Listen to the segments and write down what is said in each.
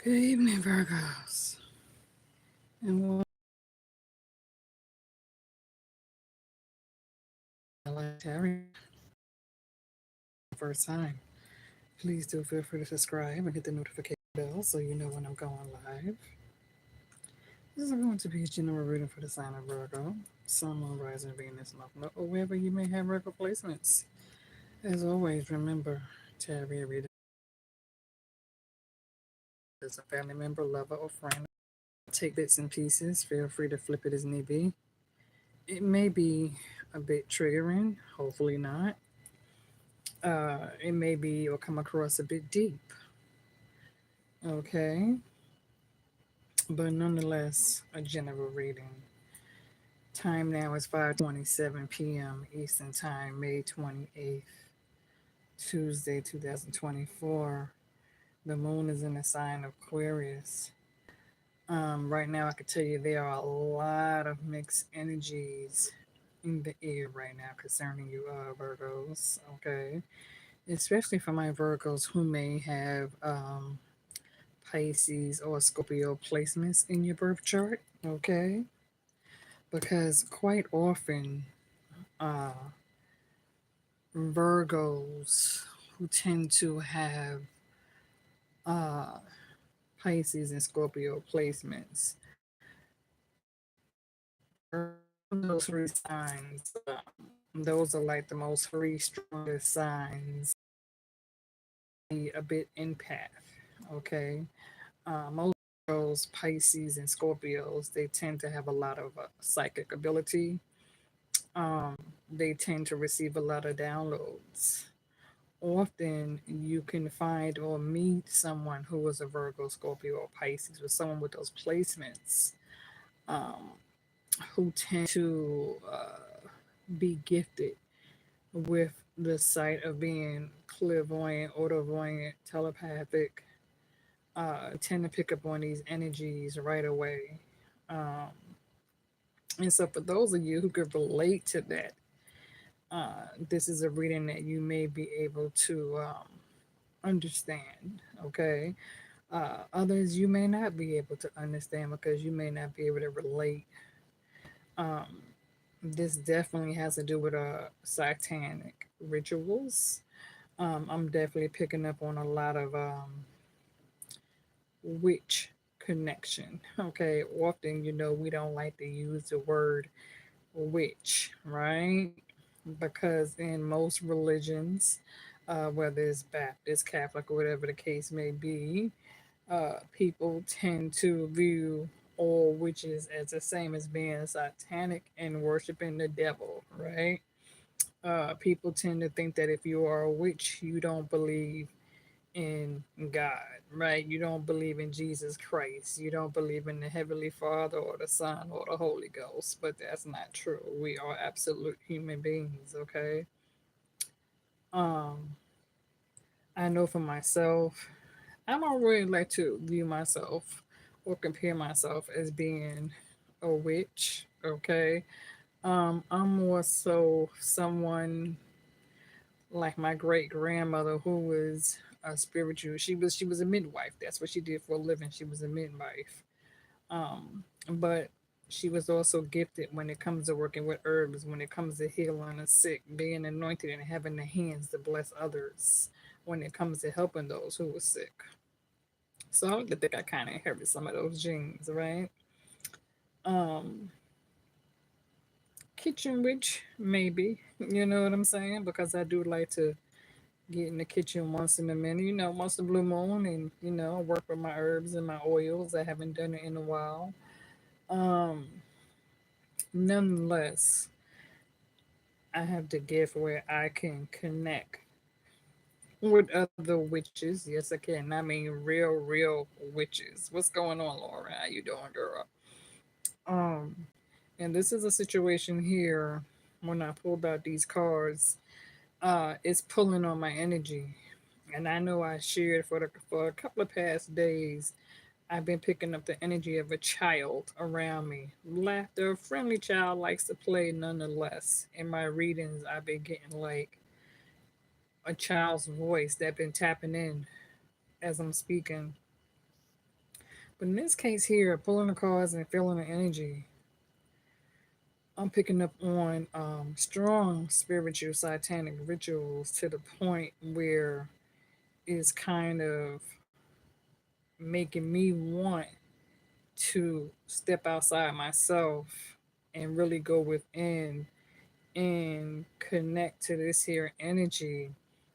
Good evening, Virgos. And welcome to Live Tarot. First time. Please do feel free to subscribe and hit the notification bell so you know when I'm going live. This is going to be a general reading for the sign of Virgo, Sun, Moon, Rising, Venus, North, or wherever you may have Virgo placements. As always, remember, tarot reader is a family member, lover, or friend. Take bits and pieces. Feel free to flip it as need be. It may be a bit triggering, hopefully not. It may be or come across a bit deep, okay? But nonetheless, a general reading. Time now is 5:27 p.m. Eastern Time, May 28th, Tuesday, 2024. The moon is in the sign of Aquarius. Right now, I can tell you there are a lot of mixed energies in the air right now concerning you, Virgos, okay? Especially for my Virgos who may have Pisces or Scorpio placements in your birth chart, okay? Because quite often, uh, Virgos who tend to have uh, Pisces and Scorpio placements, those three signs, those are like the most three strongest signs, a bit empath, okay? Most those Pisces and Scorpios, they tend to have a lot of psychic ability. Um, they tend to receive a lot of downloads. Often you can find or meet someone who is a Virgo, Scorpio, or Pisces, with someone with those placements, um, who tend to be gifted with the sight of being clairvoyant, autovoyant, telepathic, tend to pick up on these energies right away. Um, and so, for those of you who could relate to that, this is a reading that you may be able to understand. Okay. Others you may not be able to understand because you may not be able to relate. Um, this definitely has to do with satanic rituals. I'm definitely picking up on a lot of witch connection. Okay, often we don't like to use the word witch, right? Because in most religions, whether it's Baptist, Catholic, or whatever the case may be, people tend to view all witches as the same as being satanic and worshiping the devil, right? People tend to think that if you are a witch, you don't believe in God, right? You don't believe in Jesus Christ. You don't believe in the Heavenly Father or the Son or the Holy Ghost. But that's not true. We are absolute human beings, okay? Um, I know for myself, I don't really like to view myself or compare myself as being a witch, okay? I'm more so someone like my great grandmother who was a spiritual. She was a midwife. That's what she did for a living. She was a midwife. But she was also gifted when it comes to working with herbs, when it comes to healing the sick, being anointed and having the hands to bless others when it comes to helping those who were sick. So I think I kind of inherited some of those genes, right? Um, Kitchen witch, maybe. You know what I'm saying? Because I do like to get in the kitchen once in a minute, once the blue moon, and work with my herbs and my oils. I haven't done it in a while. Um, Nonetheless, I have the gift where I can connect with other witches. Yes, I can. I mean, real witches. What's going on, Laura? How you doing, girl? Um, and this is a situation here. When I pulled out these cards, it's pulling on my energy, and I know I shared for a couple of past days. I've been picking up the energy of a child around me. Laughter, a friendly child likes to play nonetheless. In my readings, I've been getting like a child's voice that been tapping in as I'm speaking. But in this case here, pulling the cards and feeling the energy, I'm picking up on strong spiritual satanic rituals to the point where it's kind of making me want to step outside myself and really go within and connect to this here energy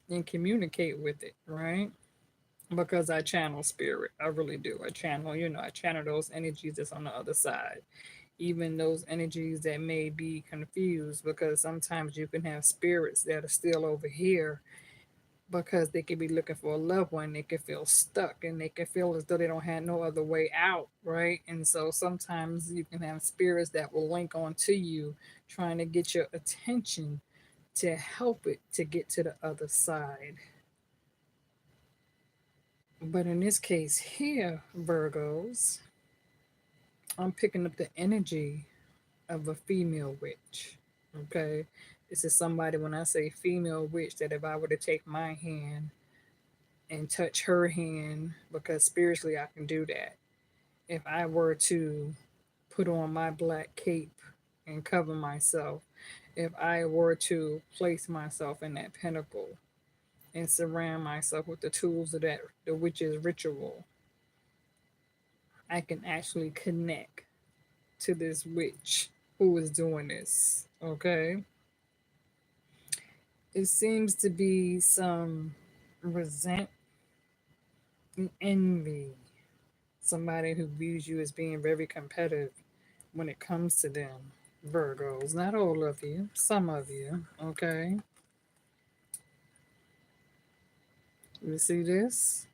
and communicate with it, right? Because I channel spirit. I really do. I channel those energies that's on the other side. Even those energies that may be confused, because sometimes you can have spirits that are still over here because they could be looking for a loved one. They could feel stuck and they can feel as though they don't have no other way out, right? And so sometimes you can have spirits that will link on to you, trying to get your attention to help it to get to the other side. But in this case here, Virgos, I'm picking up the energy of a female witch. Okay. This is somebody, when I say female witch, that if I were to take my hand and touch her hand, because spiritually I can do that. If I were to put on my black cape and cover myself, if I were to place myself in that pinnacle and surround myself with the tools of that the witch's ritual, I can actually connect to this witch who is doing this. Okay. It seems to be some resent and envy. Somebody who views you as being very competitive when it comes to them. Virgos, not all of you, some of you. Okay. You see this?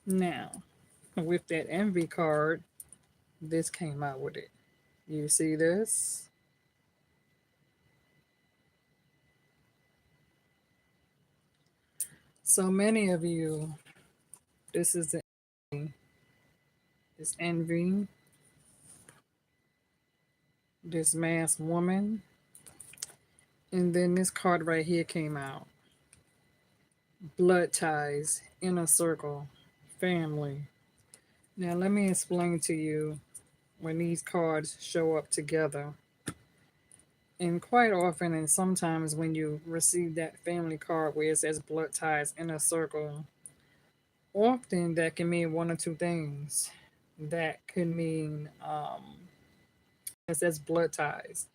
Now, with that envy card, this came out with it. You see this? So many of you, this is the this envy, this masked woman, and then this card right here came out. Blood ties, inner circle, family. Now let me explain to you when these cards show up together. And quite often, and sometimes when you receive that family card where it says blood ties inner circle, often that can mean one or two things. That could mean it says blood ties.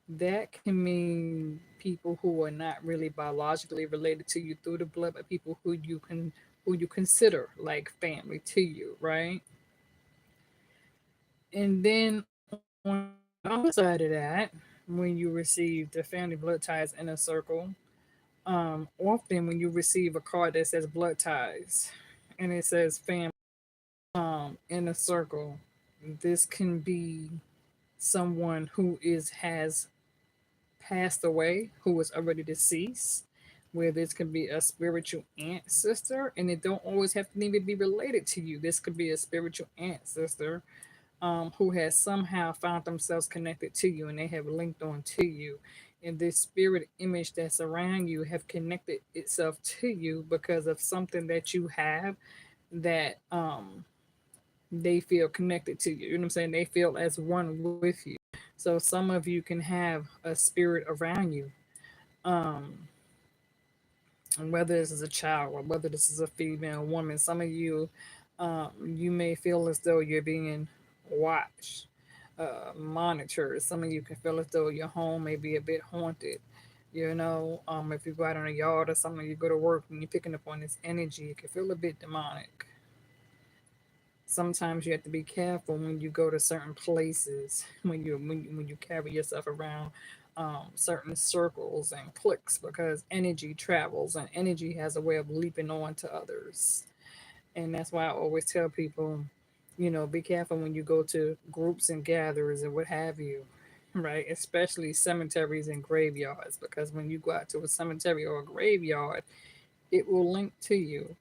That can mean people who are not really biologically related to you through the blood, but people who you consider like family to you, right? And then on the other side of that, when you receive the family blood ties in a circle, often when you receive a card that says blood ties and it says family in a circle, this can be someone who is has passed away, who is already deceased, where this could be a spiritual ancestor, and it don't always have to even be related to you. This could be a spiritual ancestor who has somehow found themselves connected to you, and they have linked on to you. And this spirit image that's around you have connected itself to you because of something that you have that they feel connected to you. You know what I'm saying? They feel as one with you. So some of you can have a spirit around you, um, whether this is a child or whether this is a female woman. Some of you, you may feel as though you're being watched, monitored. Some of you can feel as though your home may be a bit haunted. If you go out in a yard or something, you go to work and you're picking up on this energy, it can feel a bit demonic. Sometimes you have to be careful when you go to certain places, when you carry yourself around certain circles and cliques, because energy travels and energy has a way of leaping on to others. And that's why I always tell people, be careful when you go to groups and gatherings and what have you, right? Especially cemeteries and graveyards, because when you go out to a cemetery or a graveyard, it will link to you.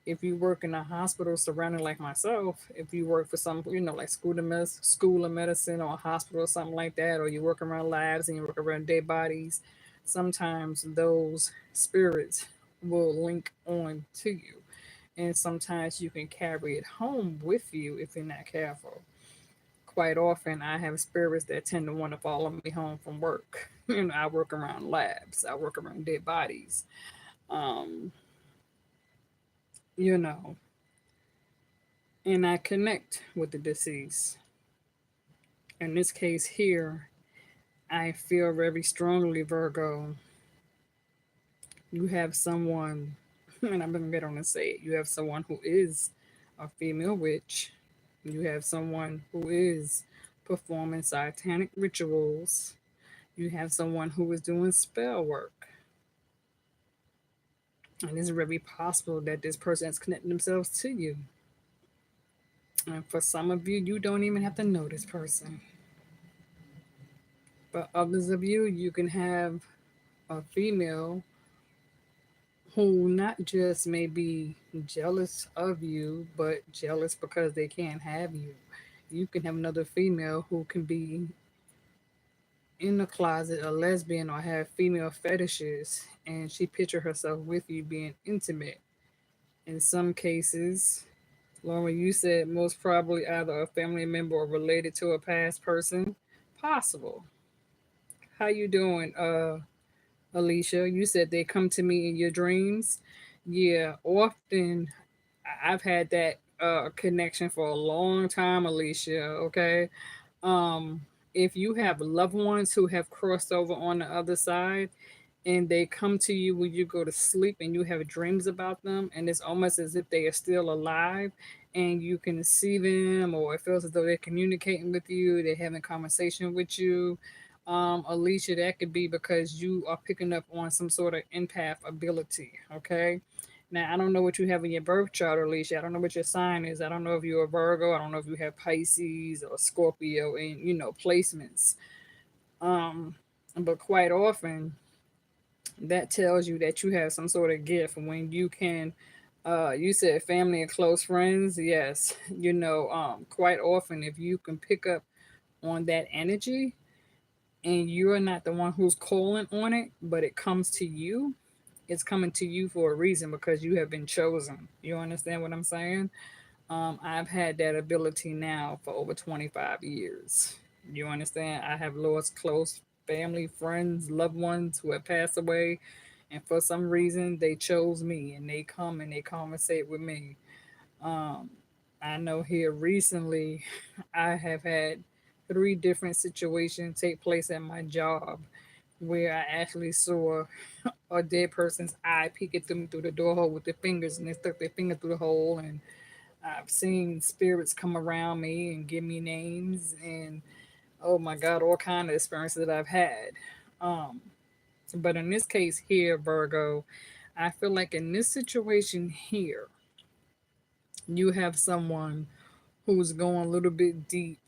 If you work in a hospital surrounding like myself, if you work for some, like school of medicine or a hospital or something like that, or you work around labs and you work around dead bodies, sometimes those spirits will link on to you. And sometimes you can carry it home with you if you're not careful. Quite often, I have spirits that tend to want to follow me home from work. I work around labs, I work around dead bodies. Um, you know, and I connect with the deceased. In this case here, I feel very strongly, Virgo, you have someone, and I'm going to get on and say it, you have someone who is a female witch. You have someone who is performing satanic rituals. You have someone who is doing spell work. And it's very possible that this person has connected themselves to you. And for some of you, you don't even have to know this person. But others of you, you can have a female who not just may be jealous of you, but jealous because they can't have you. You can have another female who can be in the closet a lesbian or have female fetishes, and she picture herself with you being intimate. In some cases, Lauren, you said most probably either a family member or related to a past person. Possible. How you doing, Alicia? You said they come to me in your dreams. Yeah, often I've had that connection for a long time, Alicia. Okay. Um, if you have loved ones who have crossed over on the other side, and they come to you when you go to sleep and you have dreams about them, and it's almost as if they are still alive, and you can see them, or it feels as though they're communicating with you, they're having conversation with you. Alicia, that could be because you are picking up on some sort of empath ability. Okay. Now, I don't know what you have in your birth chart, Alicia. I don't know what your sign is. I don't know if you're a Virgo. I don't know if you have Pisces or Scorpio in, placements. Um, but quite often, that tells you that you have some sort of gift when you can, you said family and close friends. Yes. Quite often, if you can pick up on that energy and you're not the one who's calling on it, but it comes to you, it's coming to you for a reason because you have been chosen. You understand what I'm saying? I've had that ability now for over 25 years. You understand? I have lost close family, friends, loved ones who have passed away, and for some reason they chose me and they come and they conversate with me. Um, I know here recently I have had three different situations take place at my job where I actually saw a dead person's eye peeking through the door hole with their fingers, and they stuck their finger through the hole. And I've seen spirits come around me and give me names, and oh my God, all kind of experiences that I've had. Um, but in this case here, Virgo, I feel like in this situation here, you have someone who's going a little bit deep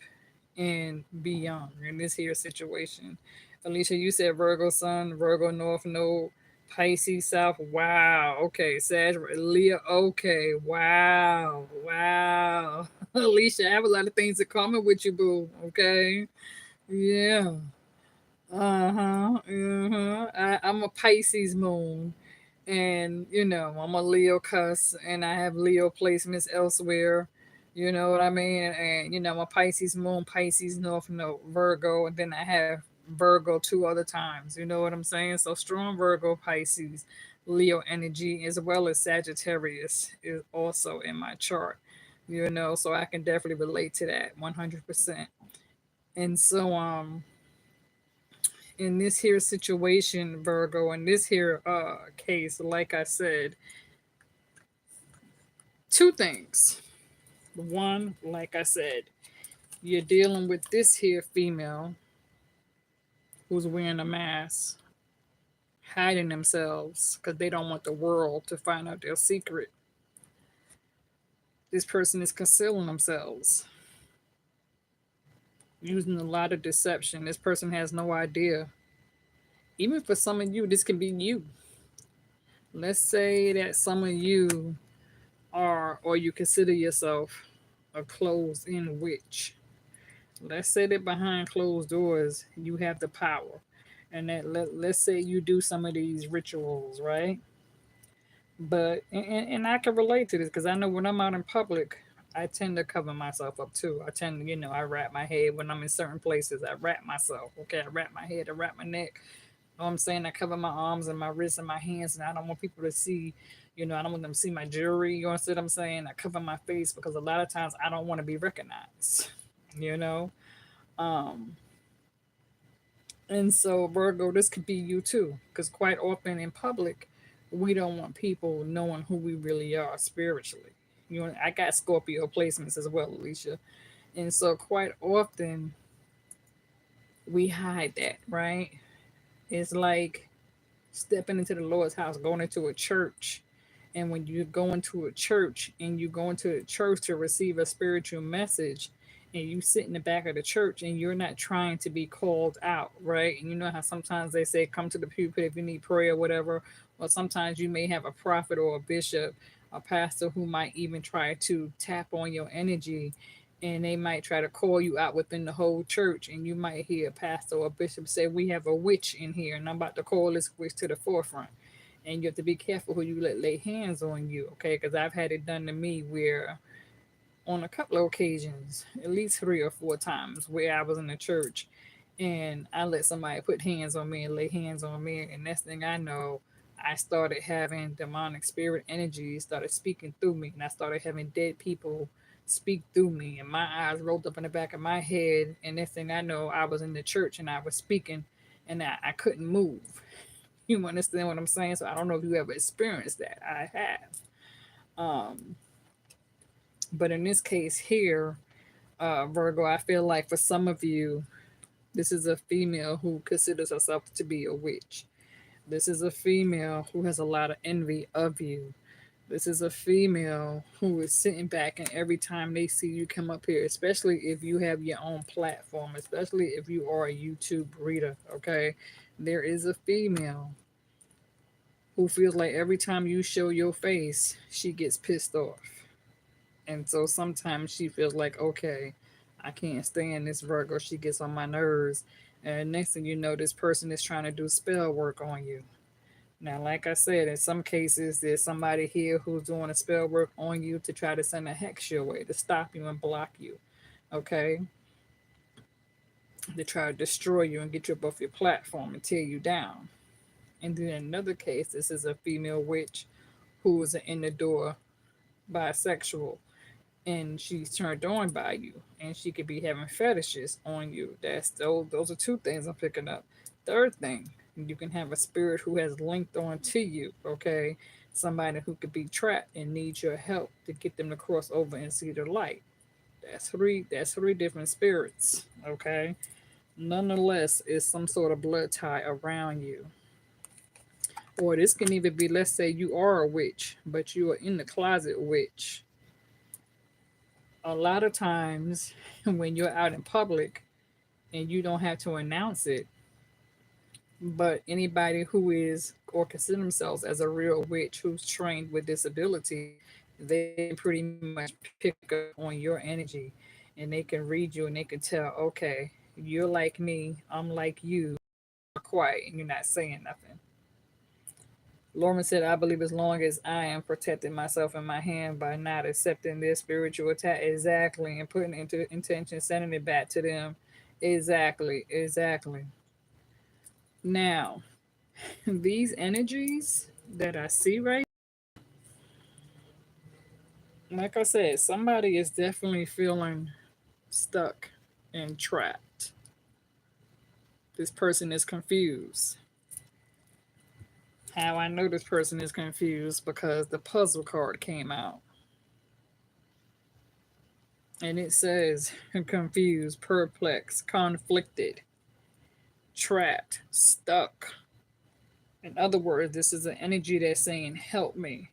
and beyond in this here situation. Alicia, you said Virgo Sun, Virgo North Node, Pisces South. Wow. Okay. Sag, Leo. Okay. Wow. Wow. Alicia, I have a lot of things in common with you, boo. Okay. Yeah. Uh-huh. Uh-huh. I'm a Pisces moon. And I'm a Leo cuss, and I have Leo placements elsewhere. You know what I mean? And I'm a Pisces moon, Pisces North Node, Virgo, and then I have Virgo two other times. You know what I'm saying? So strong Virgo, Pisces, Leo energy, as well as Sagittarius is also in my chart. So I can definitely relate to that 100%. And so in this here situation, Virgo, in this here case, like I said, two things. One, like I said, you're dealing with this here female who's wearing a mask, hiding themselves because they don't want the world to find out their secret. This person is concealing themselves, using a lot of deception. This person has no idea. Even for some of you, this could be you. Let's say that some of you are, or you consider yourself, a closed in witch. Let's say that behind closed doors, you have the power. And that let's say you do some of these rituals, right? But and I can relate to this because I know when I'm out in public, I tend to cover myself up too. I tend to, I wrap my head when I'm in certain places. I wrap myself. Okay, I wrap my head. I wrap my neck. You know what I'm saying? I cover my arms and my wrists and my hands, and I don't want people to see. I don't want them to see my jewelry. You know what I'm saying? I cover my face because a lot of times I don't want to be recognized. You know. Um, and so, Virgo, this could be you too, because quite often in public, we don't want people knowing who we really are spiritually. I got Scorpio placements as well, Alicia. And so, quite often, we hide that, right? It's like stepping into the Lord's house, going into a church. And when you go into a church and you go into a church to receive a spiritual message, and you sit in the back of the church and you're not trying to be called out, right? And you know how sometimes they say, come to the pulpit if you need prayer or whatever. Or sometimes you may have a prophet or a bishop, a pastor who might even try to tap on your energy, and they might try to call you out within the whole church, and you might hear a pastor or a bishop say, we have a witch in here and I'm about to call this witch to the forefront. And you have to be careful who you let lay hands on you, okay? Because I've had it done to me where on a couple of occasions, at least 3 or 4 times, where I was in the church and I let somebody put hands on me and lay hands on me, and next thing I know, I started having demonic spirit energy started speaking through me, and I started having dead people speak through me, and my eyes rolled up in the back of my head, and next thing I know, I was in the church and I was speaking, and I couldn't move. You understand what I'm saying? So I don't know if you ever experienced that. I have. But in this case here, Virgo, I feel like for some of you, this is a female who considers herself to be a witch. This is a female who has a lot of envy of you. This is a female who is sitting back, and every time they see you come up here, especially if you have your own platform, especially if you are a YouTube reader, okay, there is a female who feels like every time you show your face, she gets pissed off. And so sometimes she feels like, okay, I can't stand this Virgo. She gets on my nerves. And next thing you know, this person is trying to do spell work on you. Now, like I said, in some cases, there's somebody here who's doing a spell work on you to try to send a hex your way, to stop you and block you, okay? To try to destroy you and get you up off your platform and tear you down. And then in another case, this is a female witch who is in the door bisexual, and she's turned on by you, and she could be having fetishes on you. Those are two things I'm picking up. Third thing, you can have a spirit who has linked on to you, okay? Somebody who could be trapped and needs your help to get them to cross over and see the light. That's three different spirits, okay? Nonetheless, it's some sort of blood tie around you. Or this can even be, let's say you are a witch, but you are in the closet witch. A lot of times when you're out in public and you don't have to announce it, but anybody who is or consider themselves as a real witch who's trained with this ability, they can pretty much pick up on your energy, and they can read you and they can tell, okay, you're like me, I'm like you, you're quiet and you're not saying nothing. Lorman said, I believe as long as I am protecting myself in my hand by not accepting their spiritual attack, exactly, and putting it into intention, sending it back to them. Exactly, exactly. Now, these energies that I see right, like I said, somebody is definitely feeling stuck and trapped. This person is confused. How I know this person is confused because the puzzle card came out. And it says confused, perplexed, conflicted, trapped, stuck. In other words, this is an energy that's saying, help me.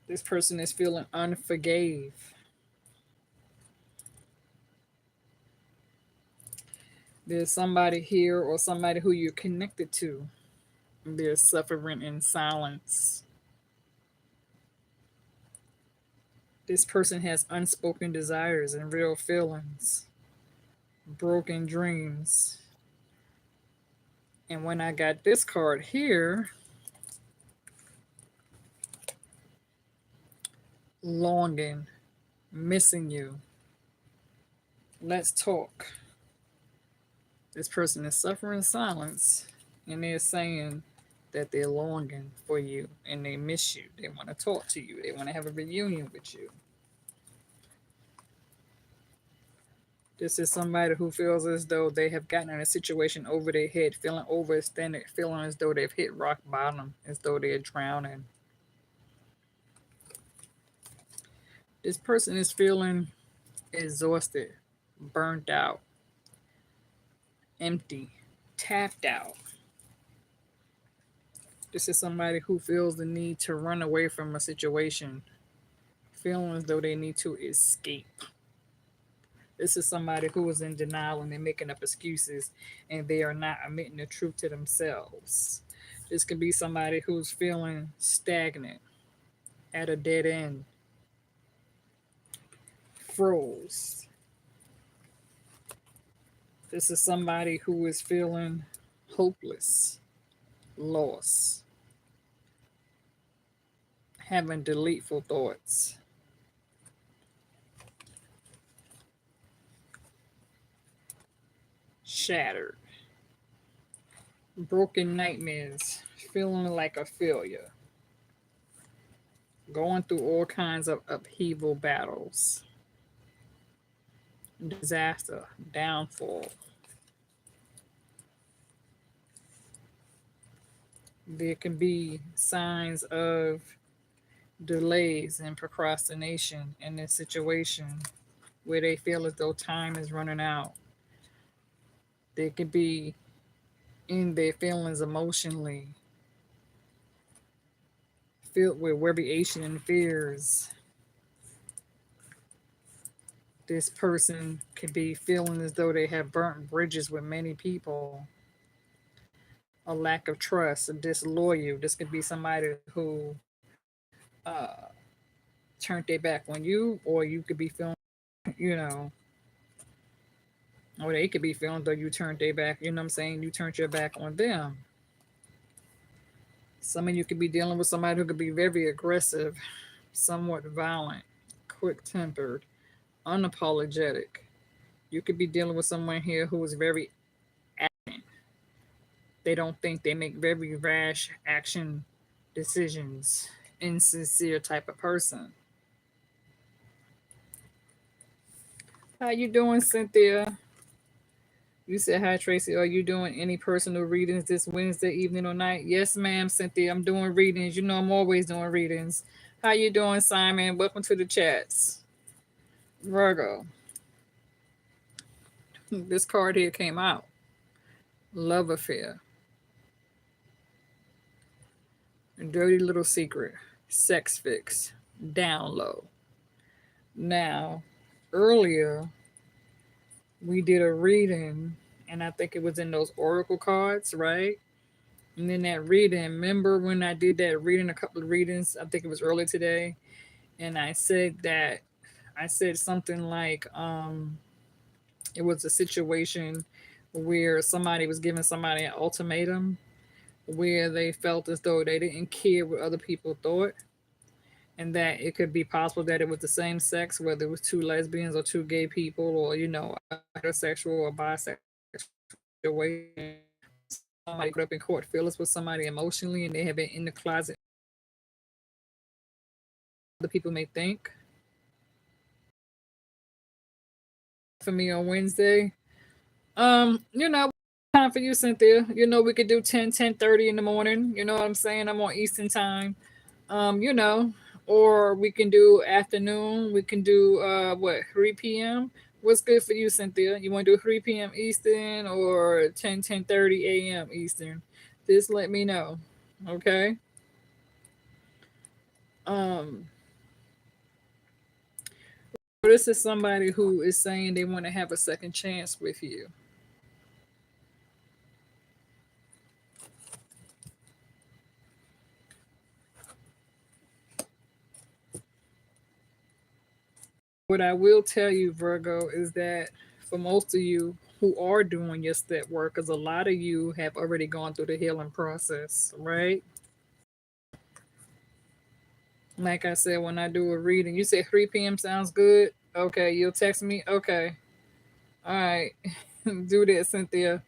This person is feeling unforgave. There's somebody here or somebody who you're connected to. They're suffering in silence. This person has unspoken desires and real feelings, broken dreams. And when I got this card here, longing, missing you. Let's talk. This person is suffering silence and they're saying that they're longing for you and they miss you. They want to talk to you, they want to have a reunion with you. This is somebody who feels as though they have gotten in a situation over their head, feeling overextended, feeling as though they've hit rock bottom, as though they're drowning. This person is feeling exhausted, burnt out, empty, tapped out. This is somebody who feels the need to run away from a situation, feeling as though they need to escape. This is somebody who is in denial and they're making up excuses and they are not admitting the truth to themselves. This could be somebody who's feeling stagnant, at a dead end, froze. This is somebody who is feeling hopeless, lost, having deleteful thoughts. Shattered, broken nightmares, feeling like a failure, going through all kinds of upheaval battles, disaster, downfall. There can be signs of delays and procrastination in this situation where they feel as though time is running out. They could be in their feelings emotionally, filled with variation and fears. This person could be feeling as though they have burnt bridges with many people, a lack of trust, a disloyal. This could be somebody who turned their back on you, or you could be feeling, you know, or they could be feeling though you turned their back, you know what I'm saying? You turned your back on them. Some of you could be dealing with somebody who could be very aggressive, somewhat violent, quick tempered, unapologetic. You could be dealing with someone here who is very arrogant. They don't think, they make very rash action decisions, insincere type of person. How you doing, Cynthia? You said hi, Tracy. Are you doing any personal readings this Wednesday evening or night? Yes, ma'am, Cynthia. I'm doing readings. You know I'm always doing readings. How you doing, Simon? Welcome to the chats. Virgo. This card here came out. Love affair. Dirty little secret. Sex fix. Down low. Now, earlier we did a reading, and I think it was in those oracle cards, right? And then that reading, remember when I did that reading, a couple of readings, I think it was early today, and I said something like, it was a situation where somebody was giving somebody an ultimatum where they felt as though they didn't care what other people thought, and that it could be possible that it was the same sex, whether it was two lesbians or two gay people, or a heterosexual or bisexual situation. Somebody put up in court feelings with somebody emotionally, and they have been in the closet. Other people may think. For me on Wednesday, time for you, Cynthia. We could do 10:30 in the morning. You know what I'm saying? I'm on Eastern time. um, you know, or we can do afternoon. We can do 3 p.m. What's good for you, Cynthia? You want to do 3 p.m. Eastern or 10:30 a.m. Eastern? Just let me know. Okay. Um, this is somebody who is saying they want to have a second chance with you. What I will tell you, Virgo, is that for most of you who are doing your step work, because a lot of you have already gone through the healing process, right? Like I said, when I do a reading, you said 3 p.m. sounds good. Okay, you'll text me. Okay, all right, do that, Cynthia.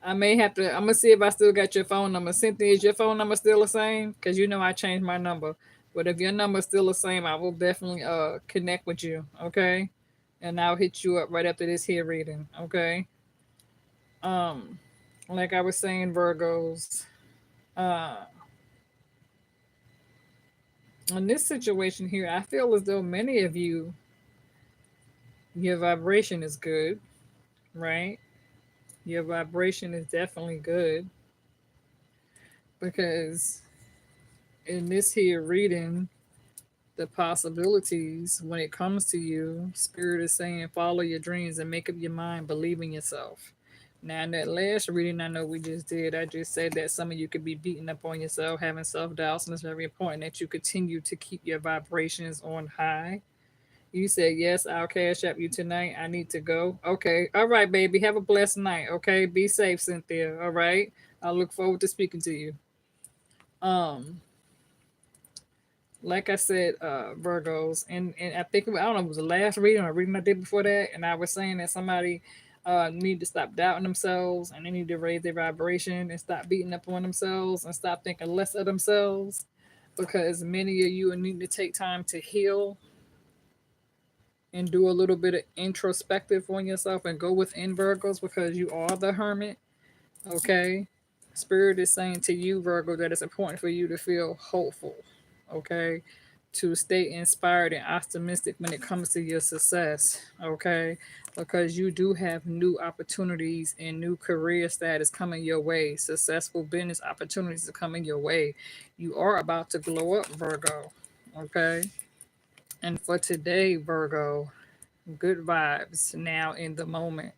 I may have to. I'm gonna see if I still got your phone number. Cynthia, is your phone number still the same? Cause you know I changed my number. But if your number's still the same, I will definitely connect with you. Okay, and I'll hit you up right after this here reading. Okay. Um, like I was saying, Virgos. Uh, in this situation here, I feel as though many of you, your vibration is good, right? Your vibration is definitely good because in this here reading, the possibilities when it comes to you, Spirit is saying follow your dreams and make up your mind, believe in yourself. Now, in that last reading I know we just did, I just said that some of you could be beating up on yourself, having self doubts, and it's very important that you continue to keep your vibrations on high. You said, yes, I'll cash up you tonight. I need to go. Okay. All right, baby. Have a blessed night. Okay. Be safe, Cynthia. All right. I look forward to speaking to you. Um, like I said, Virgos, and I think I don't know, it was the last reading or reading I did before that, and I was saying that somebody need to stop doubting themselves and they need to raise their vibration and stop beating up on themselves and stop thinking less of themselves because many of you need to take time to heal and do a little bit of introspective on yourself and go within, Virgos, because you are the hermit. Okay. Spirit is saying to you, Virgo, that it's important for you to feel hopeful. Okay. To stay inspired and optimistic when it comes to your success. Okay. Because you do have new opportunities and new career status coming your way. Successful business opportunities are coming your way. You are about to glow up, Virgo. Okay. And for today, Virgo, good vibes now in the moment.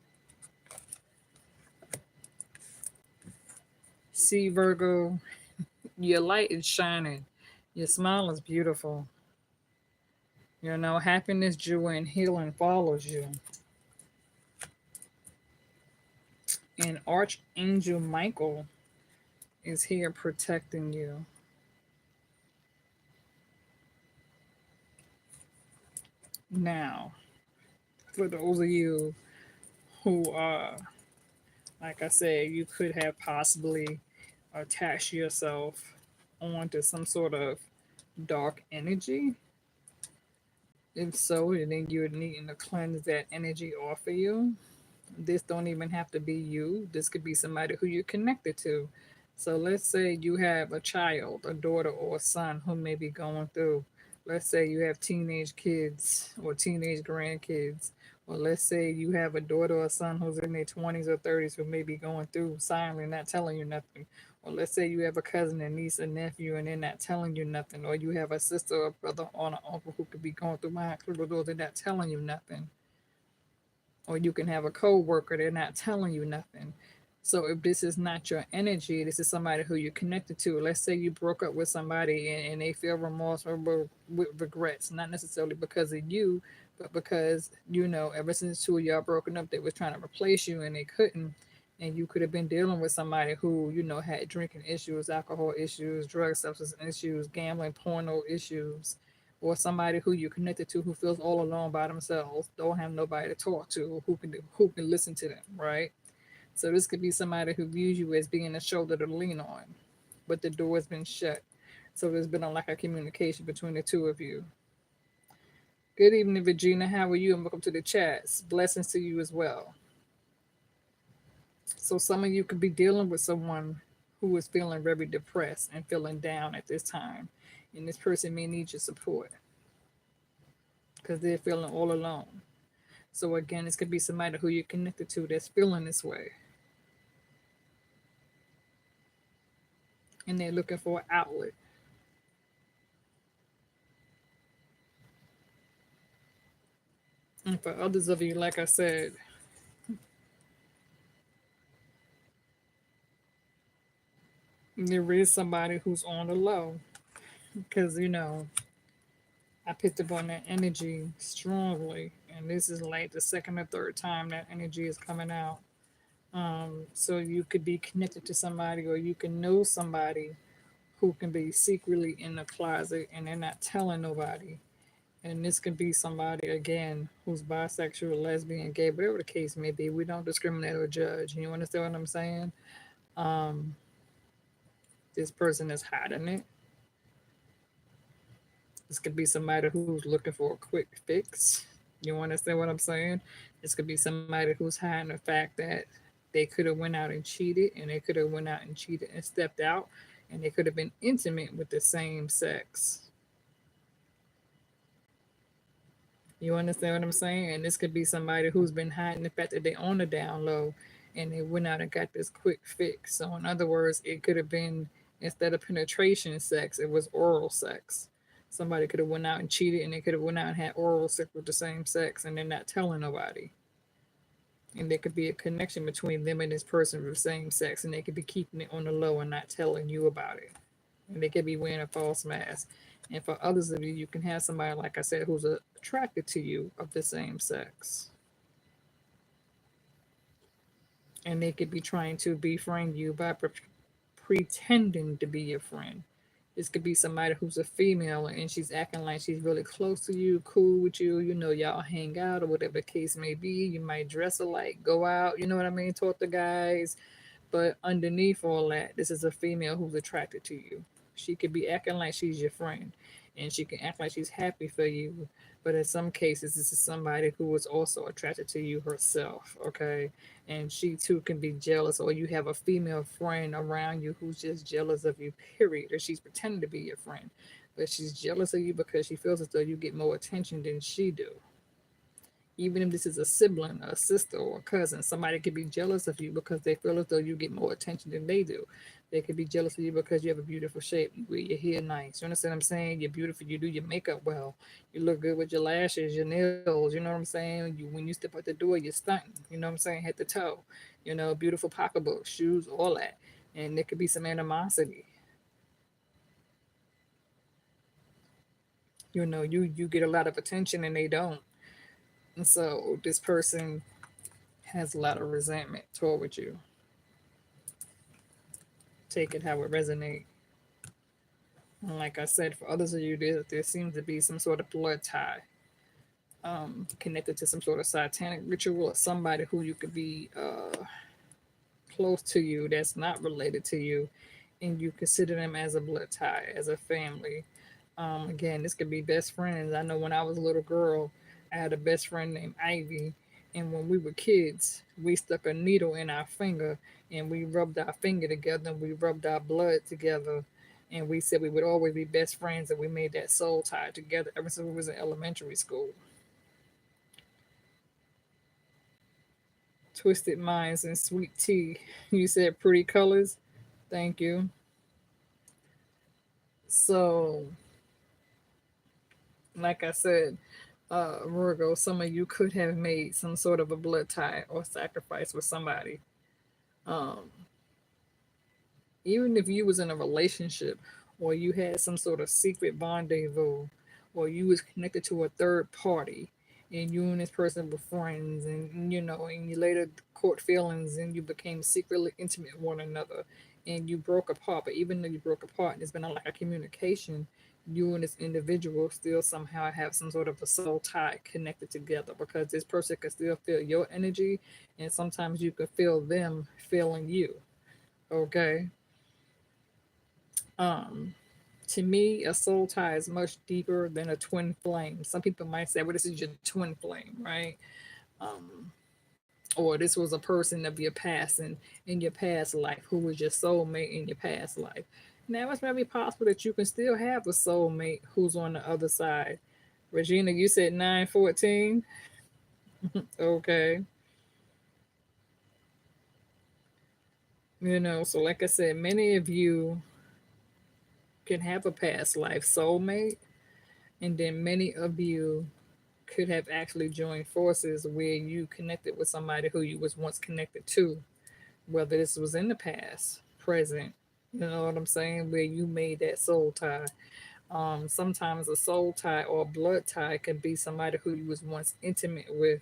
See, Virgo, your light is shining. Your smile is beautiful. You know, happiness, joy, and healing follows you. And Archangel Michael is here protecting you. Now, for those of you who like I said, you could have possibly attached yourself onto some sort of dark energy. If so, then you're needing to cleanse that energy off of you. This don't even have to be you. This could be somebody who you're connected to. So let's say you have a child, a daughter or a son who may be going through. Let's say you have teenage kids or teenage grandkids. Or let's say you have a daughter or a son who's in their 20s or 30s who may be going through silently, not telling you nothing. Or let's say you have a cousin, a niece, a nephew, and they're not telling you nothing. Or you have a sister or brother or an uncle who could be going through behind closed doors, they're not telling you nothing. Or you can have a co-worker, they're not telling you nothing. So if this is not your energy, this is somebody who you're connected to. Let's say you broke up with somebody and they feel remorse or with regrets, not necessarily because of you, but because, you know, ever since two of y'all broken up, they was trying to replace you and they couldn't. And you could have been dealing with somebody who, you know, had drinking issues, alcohol issues, drug substance issues, gambling, porno issues, or somebody who you're connected to who feels all alone by themselves, don't have nobody to talk to, who can listen to them, right? So this could be somebody who views you as being a shoulder to lean on, but the door has been shut. So there's been a lack of communication between the two of you. Good evening, Virginia. How are you? And welcome to the chats. Blessings to you as well. So some of you could be dealing with someone who is feeling very depressed and feeling down at this time. And this person may need your support because they're feeling all alone. So again, this could be somebody who you're connected to that's feeling this way. And they're looking for an outlet. And for others of you, like I said, there is somebody who's on the low. Because, you know, I picked up on that energy strongly. And this is like the second or third time that energy is coming out. So you could be connected to somebody or you can know somebody who can be secretly in the closet and they're not telling nobody. And this can be somebody, again, who's bisexual, lesbian, gay, whatever the case may be. We don't discriminate or judge. You understand what I'm saying? Um, this person is hiding it. This could be somebody who's looking for a quick fix. You understand what I'm saying? This could be somebody who's hiding the fact that they could have went out and cheated, and they could have went out and cheated and stepped out, and they could have been intimate with the same sex. You understand what I'm saying? And this could be somebody who's been hiding the fact that they own a down low, and they went out and got this quick fix. So in other words, it could have been, instead of penetration sex, it was oral sex. Somebody could have went out and cheated, and they could have went out and had oral sex with the same sex, and they're not telling nobody. And there could be a connection between them and this person of the same sex, and they could be keeping it on the low and not telling you about it. And they could be wearing a false mask. And for others of you, you can have somebody, like I said, who's attracted to you of the same sex. And they could be trying to befriend you by pretending to be your friend. This could be somebody who's a female and she's acting like she's really close to you, cool with you. You know, y'all hang out or whatever the case may be. You might dress alike, go out, you know what I mean? Talk to guys. But underneath all that, this is a female who's attracted to you. She could be acting like she's your friend and she can act like she's happy for you. But in some cases, this is somebody who is also attracted to you herself, okay? And she too can be jealous, or you have a female friend around you who's just jealous of you, period. Or she's pretending to be your friend, but she's jealous of you because she feels as though you get more attention than she do. Even if this is a sibling, a sister, or a cousin, somebody could be jealous of you because they feel as though you get more attention than they do. They could be jealous of you because you have a beautiful shape, you wear your hair nice. You understand what I'm saying? You're beautiful, you do your makeup well, you look good with your lashes, your nails. You know what I'm saying? When you step out the door, you're stunting. You know what I'm saying? Head to toe. You know, beautiful pocketbook, shoes, all that. And there could be some animosity. You know, you get a lot of attention and they don't. And so this person has a lot of resentment toward you. Take it how it resonates. And like I said, for others of you, there seems to be some sort of blood tie, connected to some sort of satanic ritual, or somebody who you could be close to you that's not related to you, and you consider them as a blood tie, as a family. Again, this could be best friends. I know when I was a little girl, I had a best friend named Ivy, and when we were kids, we stuck a needle in our finger and we rubbed our finger together and we rubbed our blood together. And we said we would always be best friends, and we made that soul tie together ever since we was in elementary school. Twisted Minds and Sweet Tea. You said pretty colors. Thank you. So, like I said, Virgo, some of you could have made some sort of a blood tie or sacrifice with somebody. Um, Even if you was in a relationship, or you had some sort of secret rendezvous, or you was connected to a third party, and you and this person were friends, and you know, and you later caught feelings and you became secretly intimate with one another, and you broke apart. But even though you broke apart, there's been a lack of communication. You and this individual still somehow have some sort of a soul tie connected together, because this person can still feel your energy, and sometimes you can feel them feeling you. Okay. Um, to me, a soul tie is much deeper than a twin flame. Some people might say, well, this is your twin flame, right? Um, or this was a person of your past and in your past life who was your soulmate in your past life. Now, it's very possible that you can still have a soulmate who's on the other side. Regina, you said 914. Okay. You know, so like I said, many of you can have a past life soulmate, and then many of you could have actually joined forces where you connected with somebody who you was once connected to, whether this was in the past, present, you know what I'm saying, where you made that soul tie. Sometimes a soul tie or a blood tie can be somebody who you was once intimate with,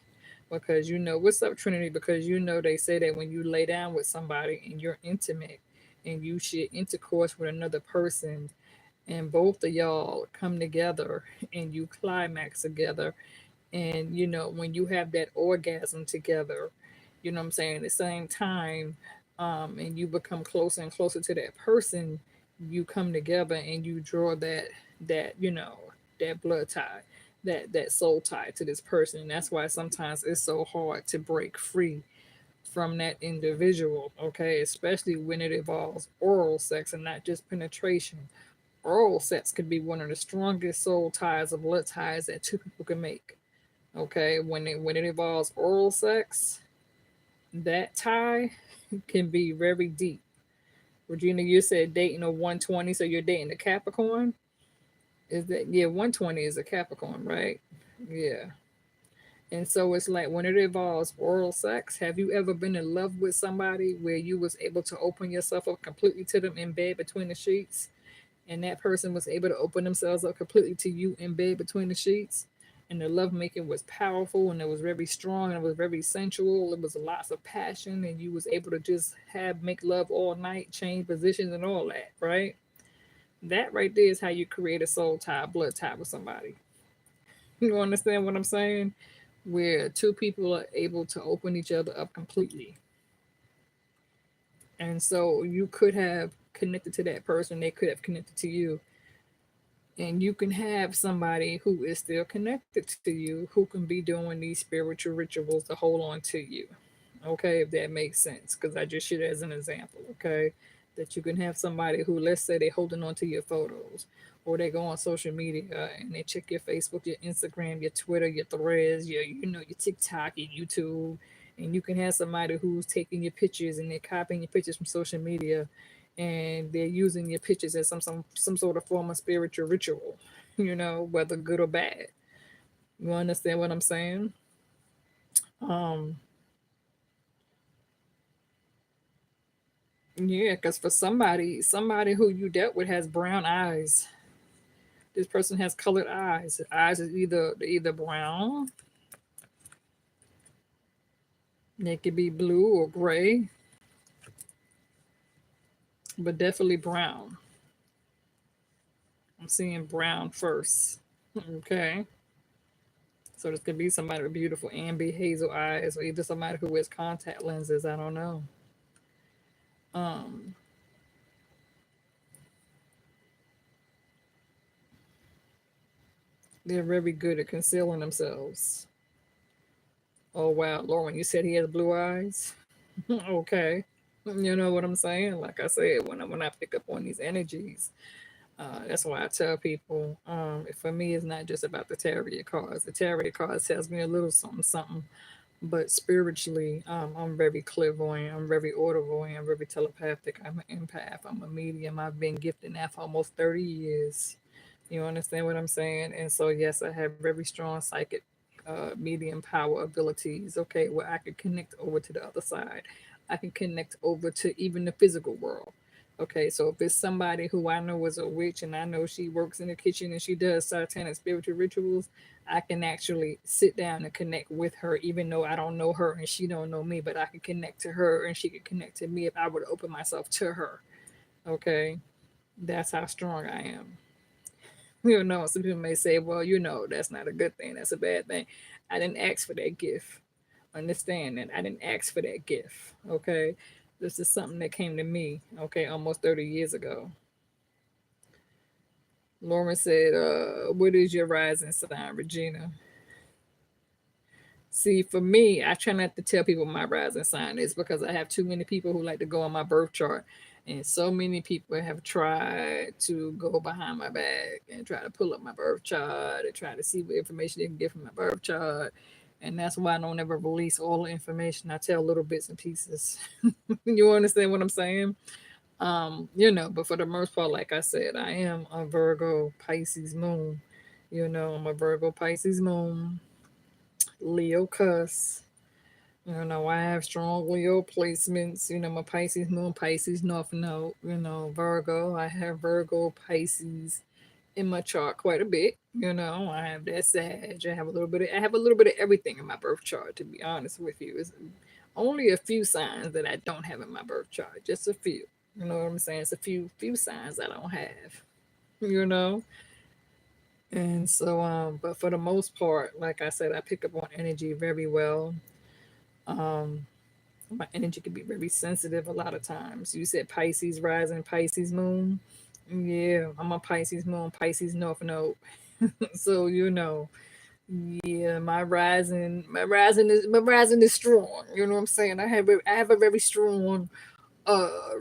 because you know, what's up, Trinity? Because you know, they say that when you lay down with somebody and you're intimate, and you share intercourse with another person, and both of y'all come together and you climax together, and when you have that orgasm together, what I'm saying, at the same time, and you become closer and closer to that person, you come together and you draw that that blood tie, that soul tie to this person. And that's why sometimes it's so hard to break free from that individual, okay, especially when it involves oral sex and not just penetration. Oral sex could be one of the strongest soul ties or blood ties that two people can make. Okay, when it involves oral sex, that tie can be very deep. Regina, you said dating a 120, so you're dating a Capricorn. Is that, yeah? 120 is a Capricorn, right? Yeah. And so it's like when it involves oral sex, have you ever been in love with somebody where you was able to open yourself up completely to them in bed between the sheets, and that person was able to open themselves up completely to you in bed between the sheets? And the love making was powerful, and it was very strong, and it was very sensual. It was lots of passion, and you was able to just have make love all night, change positions and all that, right? That right there is how you create a soul tie, blood tie with somebody. You understand what I'm saying? Where two people are able to open each other up completely. And so you could have connected to that person, they could have connected to you. And you can have somebody who is still connected to you who can be doing these spiritual rituals to hold on to you. Okay, if that makes sense, because I just shit as an example. Okay, that you can have somebody who, let's say, they're holding on to your photos, or they go on social media and they check your Facebook, your Instagram, your Twitter, your Threads, your TikTok, your YouTube, and you can have somebody who's taking your pictures and they're copying your pictures from social media, and they're using your pictures as some sort of form of spiritual ritual, whether good or bad. You understand what I'm saying? Um, Yeah, because for somebody who you dealt with has brown eyes. This person has colored eyes. The eyes is either brown, they could be blue or gray, but definitely brown. I'm seeing brown first. Okay. So this could be somebody with beautiful amber hazel eyes, or either somebody who wears contact lenses. I don't know. Um, they're very good at concealing themselves. Oh wow, Lauren, you said he has blue eyes. Okay. You know what I'm saying? Like I said, when I pick up on these energies, that's why I tell people, for me, it's not just about the tarot cards. The tarot cards tells me a little something, something, but spiritually, I'm very clairvoyant. I'm very audible. I'm very telepathic. I'm an empath. I'm a medium. I've been gifted now for almost 30 years. You understand what I'm saying? And so, yes, I have very strong psychic, medium power abilities. Okay, where I can connect over to the other side. I can connect over to even the physical world. Okay, so if it's somebody who I know is a witch and I know she works in the kitchen and she does satanic spiritual rituals, I can actually sit down and connect with her, even though I don't know her and she don't know me. But I can connect to her and she can connect to me if I were to open myself to her. Okay, that's how strong I am. Some people may say, well, that's not a good thing. That's a bad thing. I didn't ask for that gift. Understand that I didn't ask for that gift. Okay. This is something that came to me, okay, almost 30 years ago. Lauren said, what is your rising sign, Regina? See, for me, I try not to tell people my rising sign is because I have too many people who like to go on my birth chart. And so many people have tried to go behind my back and try to pull up my birth chart and try to see what information they can get from my birth chart. And that's why I don't ever release all the information. I tell little bits and pieces. You understand what I'm saying? But for the most part, like I said, I am a Virgo Pisces moon. I'm a Virgo Pisces moon, Leo cuss. I have strong Leo placements. My Pisces moon, Pisces North Node. Virgo. I have Virgo, Pisces in my chart quite a bit. I have that Sag. I have a little bit of everything in my birth chart. To be honest with you, it's only a few signs that I don't have in my birth chart. Just a few. You know what I'm saying? It's a few signs I don't have, you know. And so, but for the most part, like I said, I pick up on energy very well. Um, my energy can be very sensitive a lot of times. You said Pisces rising, Pisces moon. Yeah, I'm a Pisces moon, Pisces north node. So you know, yeah, my rising is strong. You know what I'm saying? I have a very strong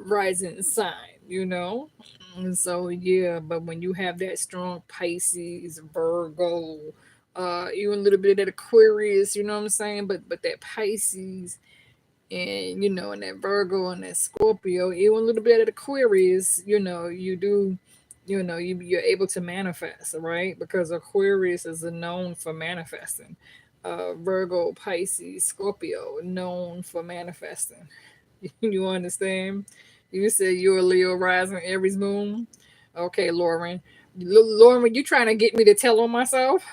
rising sign, you know. And so yeah, but when you have that strong Pisces, Virgo, even a little bit of that Aquarius, you know what I'm saying? But that Pisces and and that Virgo and that Scorpio, even a little bit of Aquarius, you do, you're able to manifest, right? Because Aquarius is known for manifesting. Virgo, Pisces, Scorpio, known for manifesting. You understand? You said you're a Leo rising Aries moon. Okay, Lauren. Lauren, you trying to get me to tell on myself?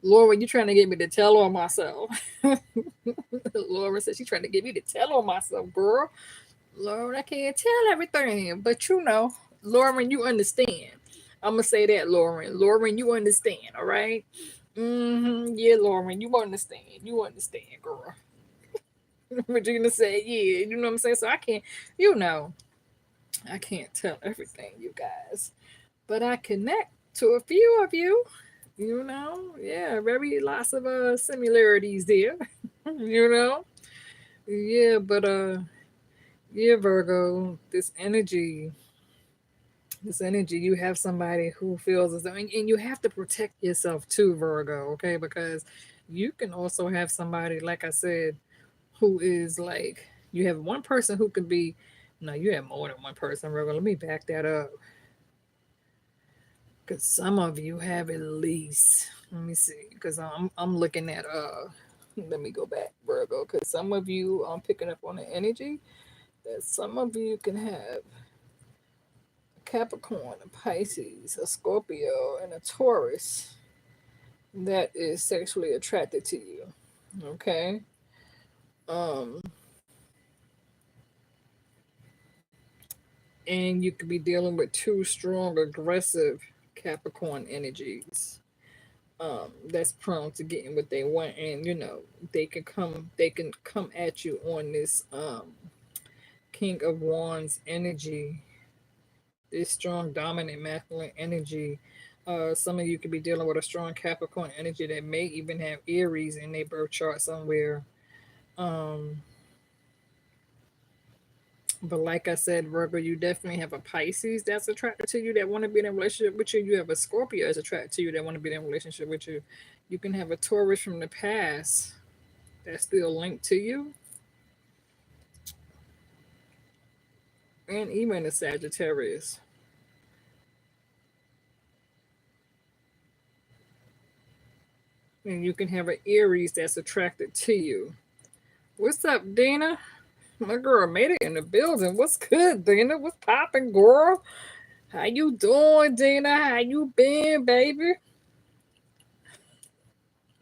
Lauren, you trying to get me to tell on myself? Lauren said she's trying to get me to tell on myself, girl. Lauren, I can't tell everything, but Lauren, you understand. I'm gonna say that, Lauren. Lauren, you understand, all right? Yeah, Lauren, you understand. You understand, girl. Regina said, yeah, you know what I'm saying? So I can't, you know, I can't tell everything, you guys. But I connect to a few of you, Yeah, very lots of similarities there. you know? Yeah, but yeah, Virgo, this energy, you have somebody who feels as though, and you have to protect yourself too, Virgo, okay? Because you can also have somebody, like I said, who is like, you have one person who could be, no, you have more than one person, Virgo. Let me back that up. Because some of you have at least, let me see, because I'm looking at, let me go back, Virgo, because some of you, I'm picking up on the energy that some of you can have a Capricorn, a Pisces, a Scorpio, and a Taurus that is sexually attracted to you. Okay. Um, and you could be dealing with two strong, aggressive Capricorn energies. That's prone to getting what they want, and they can come at you on this King of Wands energy, this strong, dominant, masculine energy. Some of you could be dealing with a strong Capricorn energy that may even have Aries in their birth chart somewhere. Um, but like I said, Virgo, you definitely have a Pisces that's attracted to you that want to be in a relationship with you. You have a Scorpio that's attracted to you that want to be in a relationship with you. You can have a Taurus from the past that's still linked to you, and even a Sagittarius. And you can have an Aries that's attracted to you. What's up, Dina? My girl made it in the building. What's good, Dina? What's popping, girl? How you doing, Dina? How you been, baby?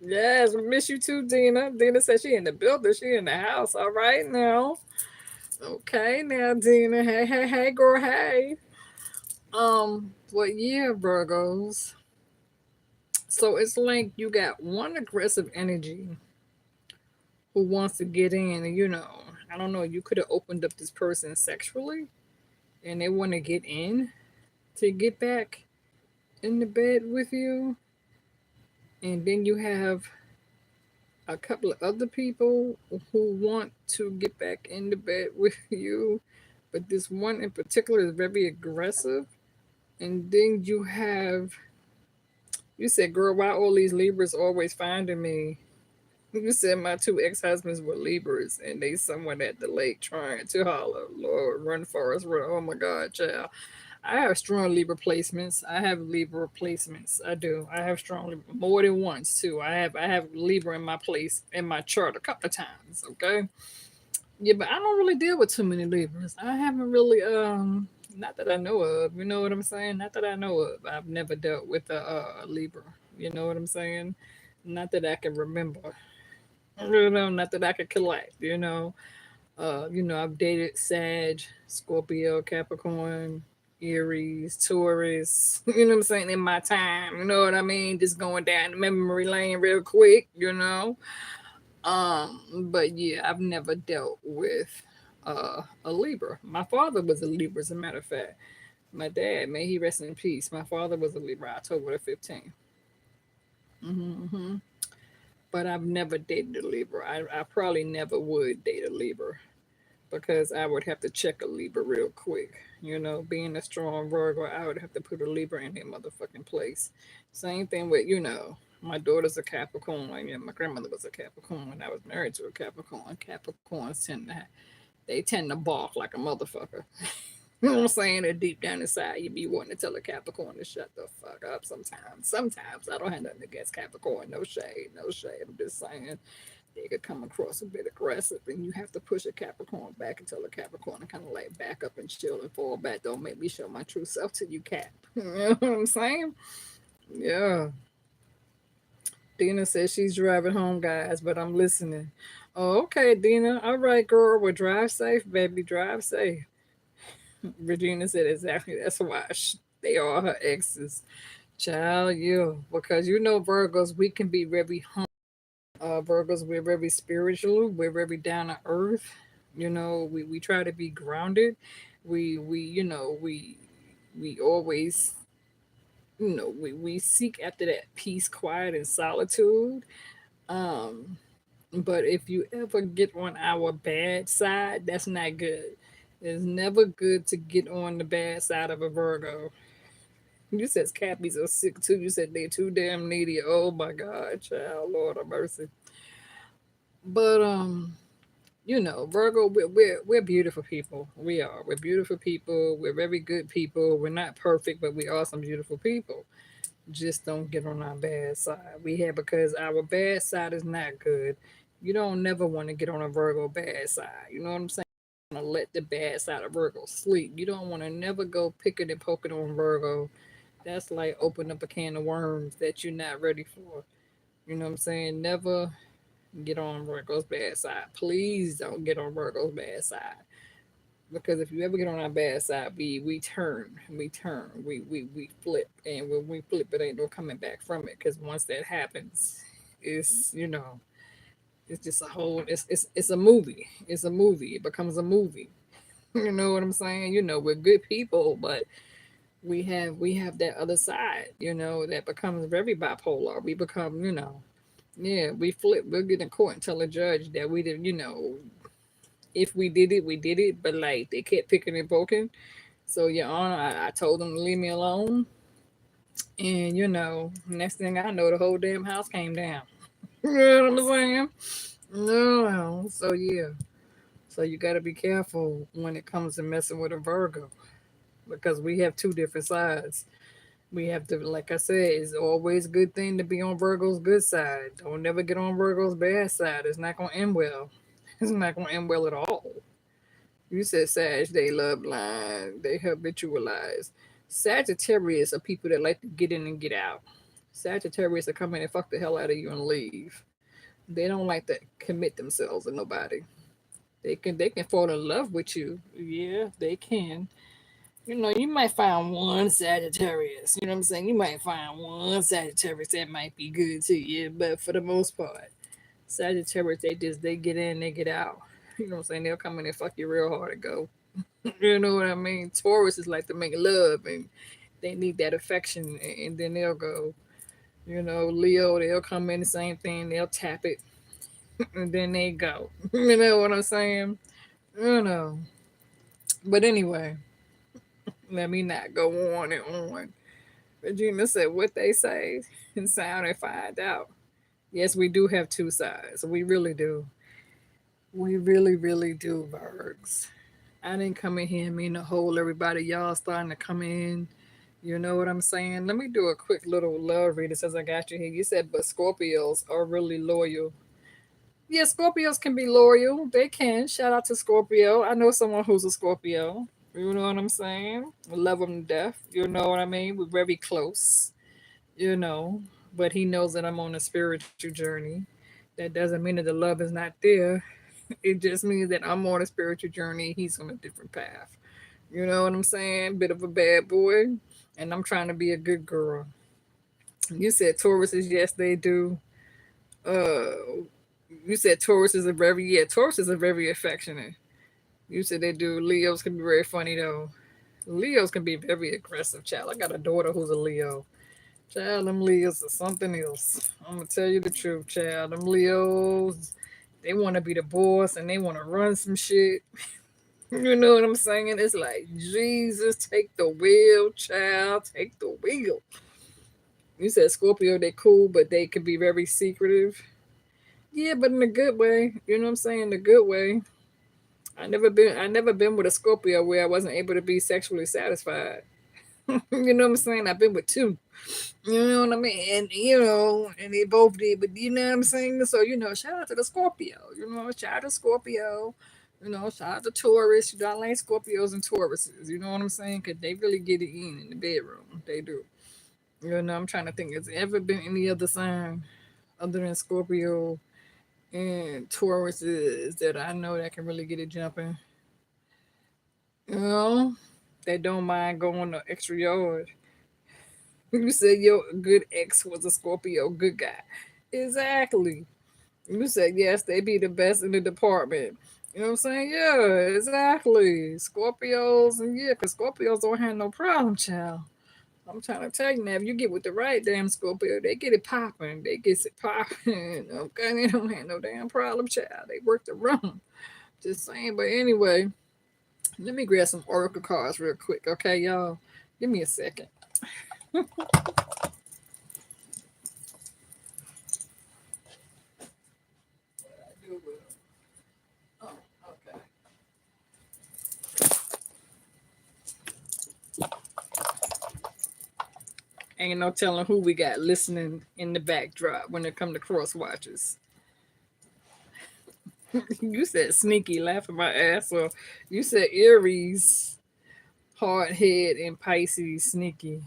Yes, we miss you too, Dina. Dina said she in the building. She in the house. All right now. Okay now, Dina. Hey, hey, hey, girl. Hey. What year, Virgos? So it's like you got one aggressive energy who wants to get in, and I don't know. You could have opened up this person sexually, and they want to get in to get back in the bed with you, and then you have a couple of other people who want to get back in the bed with you, but this one in particular is very aggressive. And then you said, girl, why all these Libras always finding me? You said my two ex-husbands were Libras and they somewhere at the lake trying to holler, Lord, run for us, run. Oh my God, child. I have strong Libra placements. I have Libra placements. I do. I have strong Libra more than once too. I have Libra in my place in my chart a couple of times. Okay. Yeah, but I don't really deal with too many Libras. I haven't really not that I know of. You know what I'm saying? Not that I know of. I've never dealt with a Libra. You know what I'm saying? Not that I can remember. Not that I can collect. I've dated Sag, Scorpio, Capricorn, Aries, Taurus, you know what I'm saying, in my time, you know what I mean? Just going down the memory lane real quick. But yeah, I've never dealt with a Libra. My father was a Libra, as a matter of fact. My dad, may he rest in peace. My father was a Libra, October the 15th. Hmm. But I've never dated a Libra. I probably never would date a Libra because I would have to check a Libra real quick. Being a strong Virgo, I would have to put a Libra in their motherfucking place. Same thing with, my daughter's a Capricorn. My grandmother was a Capricorn when I was married to a Capricorn. Capricorns tend to balk like a motherfucker. You know what I'm saying? That deep down inside, you be wanting to tell a Capricorn to shut the fuck up sometimes. Sometimes I don't have nothing against Capricorn. No shade, no shade. I'm just saying they could come across a bit aggressive, and you have to push a Capricorn back and tell a Capricorn to kind of like back up and chill and fall back. Don't make me show my true self to you, Cap. You know what I'm saying? Yeah. Dina says she's driving home, guys, but I'm listening. Oh, okay, Dina. All right, girl. Well, drive safe, baby. Drive safe. Regina said exactly. That's why they are her exes. Child, you. Because Virgos, we can be very humble. Virgos, we're very spiritual. We're very down to earth. We try to be grounded. We always, we seek after that peace, quiet, and solitude. Um, but if you ever get on our bad side, that's not good. It's never good to get on the bad side of a Virgo. You said Cappies are sick too. You said they're too damn needy. Oh my God, child, Lord of mercy. But Virgo, we're beautiful people. We are. We're beautiful people. We're very good people. We're not perfect, but we are some beautiful people. Just don't get on our bad side. We have because our bad side is not good. You don't never want to get on a Virgo bad side. You know what I'm saying? You want to let the bad side of Virgo sleep. You don't want to never go picking and poking on Virgo. That's like open up a can of worms that you're not ready for. You know what I'm saying? Never get on Virgo's bad side. Please don't get on Virgo's bad side. Because if you ever get on our bad side, we flip, and when we flip, it ain't no coming back from it. Because once that happens, it's it's just a whole, it's a movie. It's a movie. It becomes a movie. You know what I'm saying? We're good people, but we have that other side. That becomes very bipolar. We become, yeah, we flip. We'll get in court and tell a judge that we did, if we did it, we did it. But like they kept picking and poking. So Your Honor, I told them to leave me alone. And next thing I know, the whole damn house came down. You know what I'm saying? No. So yeah. So you got to be careful when it comes to messing with a Virgo because we have two different sides. We have to, like I said, it's always a good thing to be on Virgo's good side. Don't never get on Virgo's bad side. It's not gonna end well. It's not gonna end well at all. You said Sag, they love blind, they habitualize. Sagittarius are people that like to get in and get out. Sagittarius are come in and fuck the hell out of you and leave. They don't like to commit themselves to nobody. They can fall in love with you. Yeah, they can. You might find one Sagittarius. You know what I'm saying? You might find one Sagittarius that might be good to you, but for the most part, Sagittarius they get in, they get out. You know what I'm saying? They'll come in and fuck you real hard and go. You know what I mean? Taurus is like to make love and they need that affection and then they'll go. Leo, they'll come in the same thing, they'll tap it and then they go. You know what I'm saying? You know. But anyway, let me not go on and on. Regina said what they say and sound and find out. Yes, we do have two sides. We really do. We really, really do, Virgs. I didn't come in here and mean to hold everybody. Y'all starting to come in. You know what I'm saying? Let me do a quick little love reading since I got you here. You said, but Scorpios are really loyal. Yeah, Scorpios can be loyal. They can. Shout out to Scorpio. I know someone who's a Scorpio. You know what I'm saying? I love them to death. You know what I mean? We're very close. You know, but he knows that I'm on a spiritual journey. That doesn't mean that the love is not there. It just means that I'm on a spiritual journey. He's on a different path. You know what I'm saying? Bit of a bad boy, and I'm trying to be a good girl. You said Tauruses, yes, they do. Uh, you said Tauruses are very, yeah, Tauruses are very affectionate. You said they do. Leos can be very funny though. Leos can be very aggressive, child. I got a daughter who's a Leo. Child, them Leos are something else. I'm gonna tell you the truth, child. Them Leos, they want to be the boss and they want to run some shit. You know what I'm saying? It's like, Jesus, take the wheel, child, take the wheel. You said Scorpio, they cool, but they can be very secretive. Yeah, but in a good way. You know what I'm saying? The good way. I never been with a Scorpio where I wasn't able to be sexually satisfied. You know what I'm saying? I've been with two. You know what I mean? And they both did, but you know what I'm saying? So, shout out to the Scorpio. Shout out to Scorpio. Shout out to Taurus. I like Scorpios and Tauruses. You know what I'm saying? Because they really get it in the bedroom. They do. I'm trying to think. Has ever been any other sign other than Scorpio and Tauruses that I know that can really get it jumping? You know, they don't mind going the extra yard. You said your good ex was a Scorpio, good guy. Exactly. You said yes, they be the best in the department. You know what I'm saying? Yeah, exactly. Scorpios and yeah, because Scorpios don't have no problem, child. I'm trying to tell you now, if you get with the right damn Scorpio, they get it popping. They get it popping. Okay, they don't have no damn problem, child. They work the room. Just saying. But anyway, let me grab some oracle cards real quick. Okay, y'all. Give me a second. Oh, okay. Ain't no telling who we got listening in the backdrop when it come to cross watches. You said sneaky, laughing my ass off. You said Aries, hard head, and Pisces, sneaky.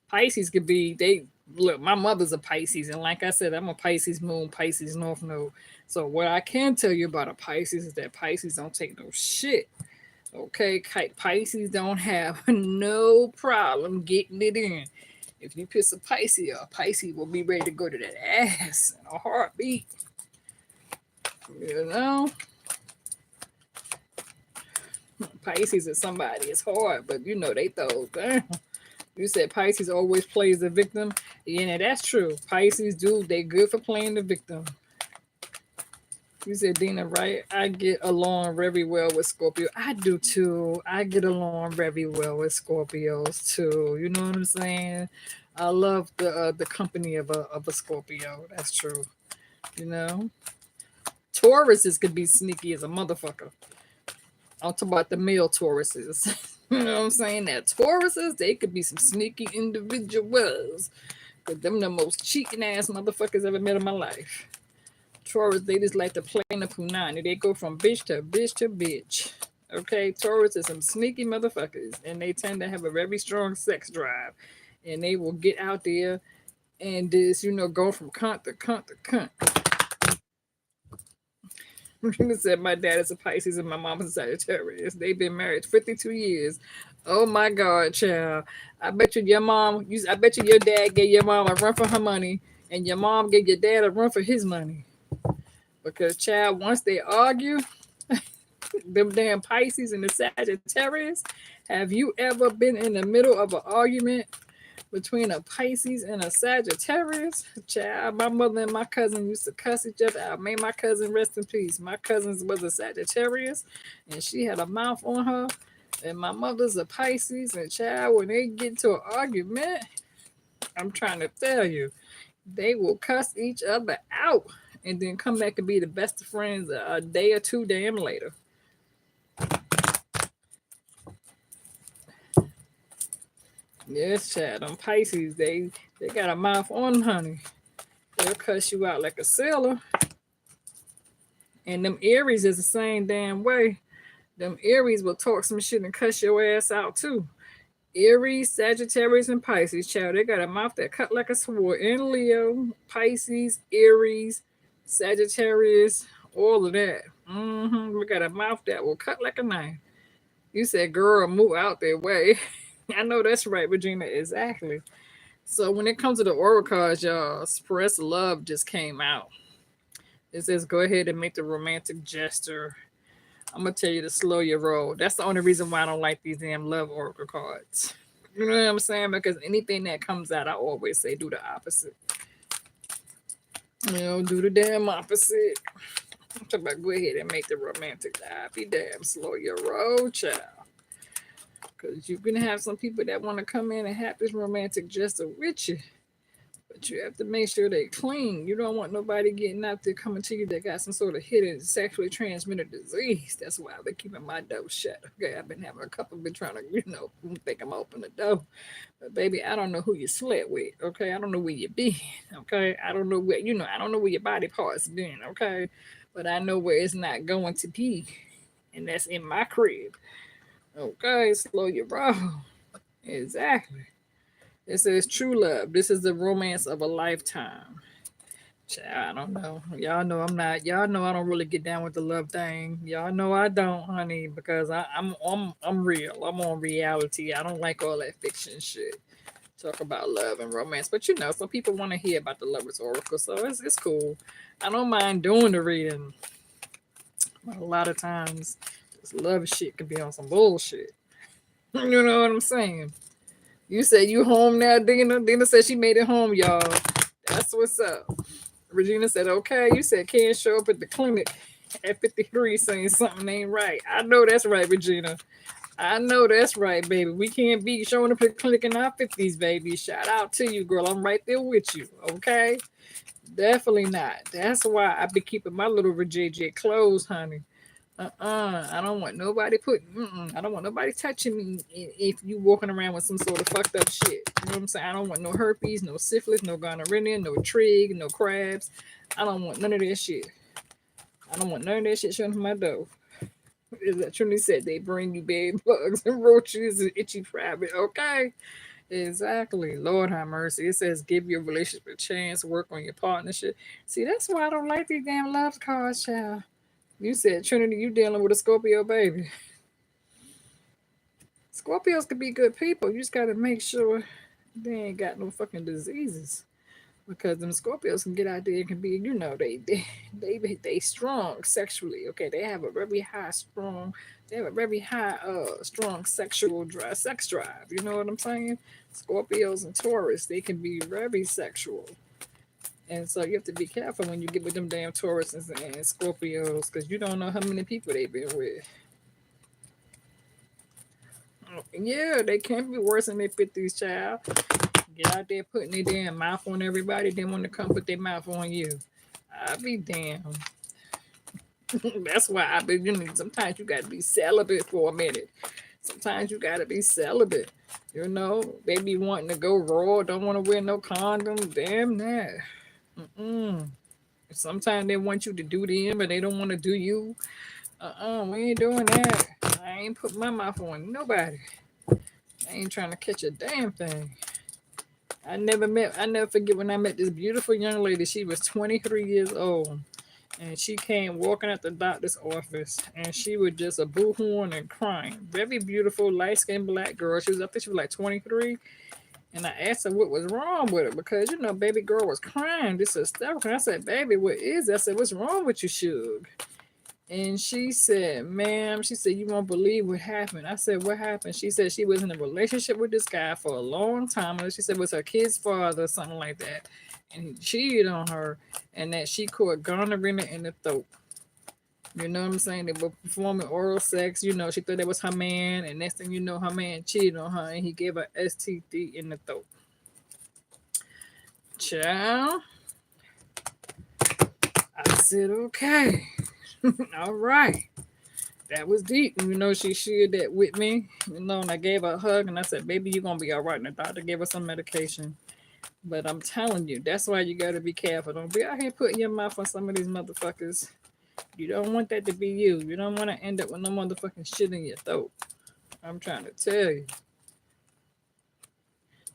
Pisces could be they look. My mother's a Pisces, and like I said, I'm a Pisces moon, Pisces North Node. So what I can tell you about a Pisces is that Pisces don't take no shit. Okay, Pisces don't have no problem getting it in. If you piss a Pisces off, Pisces will be ready to go to that ass in a heartbeat. You know, Pisces is somebody. It's hard, but they throw down. You said Pisces always plays the victim. Yeah, that's true. Pisces do. They good for playing the victim. You said Dina, right? I get along very well with Scorpio. I do too. I get along very well with Scorpios too. You know what I'm saying? I love the company of a Scorpio. That's true. You know, Tauruses could be sneaky as a motherfucker. I'm talking about the male Tauruses. You know what I'm saying? That Tauruses, they could be some sneaky individuals. Cause them the most cheating ass motherfuckers ever met in my life. Taurus, they just like to play in the punani. They go from bitch to bitch to bitch. Okay, Taurus is some sneaky motherfuckers, and they tend to have a very strong sex drive, and they will get out there and just go from cunt to cunt to cunt. Said my dad is a Pisces and my mom is a Sagittarius. They've been married 52 years. Oh my God, child! I bet you your mom. I bet you your dad gave your mom a run for her money, and your mom gave your dad a run for his money. Because child, once they argue, them damn Pisces and the Sagittarius. Have you ever been in the middle of an argument between a Pisces and a Sagittarius? Child, my mother and my cousin used to cuss each other out. May my cousin rest in peace. My cousin was a Sagittarius, and she had a mouth on her. And my mother's a Pisces, and child, when they get to an argument, I'm trying to tell you, they will cuss each other out and then come back and be the best of friends a day or two damn later. Yes, child. Them Pisces, they got a mouth on, honey. They'll cuss you out like a sailor. And them Aries is the same damn way. Them Aries will talk some shit and cuss your ass out too. Aries, Sagittarius, and Pisces, child, they got a mouth that cut like a sword. And Leo, Pisces, Aries, Sagittarius, all of that. We got a mouth that will cut like a knife. You said, girl, move out their way. I know that's right, Regina. Exactly. So when it comes to the oracle cards, y'all, express love just came out. It says, go ahead and make the romantic gesture. I'm gonna tell you to slow your roll. That's the only reason why I don't like these damn love oracle cards. You know what I'm saying? Because anything that comes out, I always say do the opposite. Do the damn opposite. I'm talking about go ahead and make the romantic happy damn slow your roll, child. Because you can have some people that want to come in and have this romantic gesture with you. But you have to make sure they clean. You don't want nobody getting out there coming to you that got some sort of hidden sexually transmitted disease. That's why I've been keeping my door shut. Okay, I've been having a couple been trying to, think I'm open the door. But baby, I don't know who you slept with. Okay, I don't know where you been. Okay, I don't know where I don't know where your body parts been. Okay, but I know where it's not going to be, and that's in my crib. Okay, slow your roll. Exactly. It says true love. This is the romance of a lifetime. Child, I don't know. Y'all know I'm not. Y'all know I don't really get down with the love thing. Y'all know I don't, honey, because I'm real. I'm on reality. I don't like all that fiction shit. Talk about love and romance, but some people want to hear about the lovers oracle, so it's cool. I don't mind doing the reading, but a lot of times this love shit can be on some bullshit. You know what I'm saying? You said you home now, Dina. Dina said she made it home, y'all. That's what's up. Regina said, okay. You said can't show up at the clinic at 53 saying something ain't right. I know that's right, Regina. I know that's right, baby. We can't be showing up at the clinic in our 50s, baby. Shout out to you, girl. I'm right there with you, okay? Definitely not. That's why I be keeping my little Virginia closed, honey. I don't want nobody I don't want nobody touching me if you walking around with some sort of fucked up shit. You know what I'm saying? I don't want no herpes, no syphilis, no gonorrhea, no trig, no crabs. I don't want none of that shit. I don't want none of that shit showing from my door. Is that Trinity said they bring you bed bugs and roaches and itchy rabbit? Okay. Exactly. Lord have mercy. It says give your relationship a chance, work on your partnership. See, that's why I don't like these damn love cards, child. You said, Trinity, you dealing with a Scorpio baby. Scorpios can be good people. You just got to make sure they ain't got no fucking diseases. Because them Scorpios can get out there and can be, they strong sexually. Okay, they have a very high strong, they have a very high strong sexual drive, sex drive. You know what I'm saying? Scorpios and Taurus, they can be very sexual. And so you have to be careful when you get with them damn Taurus and Scorpios because you don't know how many people they've been with. Yeah, they can be worse than their 50s, child. Get out there putting their damn mouth on everybody, then want to come put their mouth on you. I be damn. That's why I be, sometimes you got to be celibate for a minute. Sometimes you got to be celibate. They be wanting to go raw, don't want to wear no condom. Damn that. Mm-mm. Sometimes they want you to do them, but they don't want to do you. We ain't doing that. I ain't put my mouth on nobody. I ain't trying to catch a damn thing. I never forget when I met this beautiful young lady. She was 23 years old. And she came walking at the doctor's office. And she was just a boo-hooing and crying. Very beautiful, light-skinned black girl. I think she was like 23. And I asked her what was wrong with her. Because, baby girl was crying. This is hysterical. And I said, baby, what is that? I said, what's wrong with you, Suge? And she said, ma'am, she said, you won't believe what happened. I said, what happened? She said she was in a relationship with this guy for a long time. And she said it was her kid's father or something like that. And he cheated on her and that she caught gonorrhea in the throat. You know what I'm saying? They were performing oral sex. She thought that was her man. And next thing you know, her man cheated on her and he gave her STD in the throat. Child. I said, okay. All right. That was deep. She shared that with me. And I gave her a hug and I said, baby, you're going to be all right. And the doctor gave her some medication. But I'm telling you, that's why you got to be careful. Don't be out here putting your mouth on some of these motherfuckers. You don't want that to be you. You don't want to end up with no motherfucking shit in your throat. I'm trying to tell you.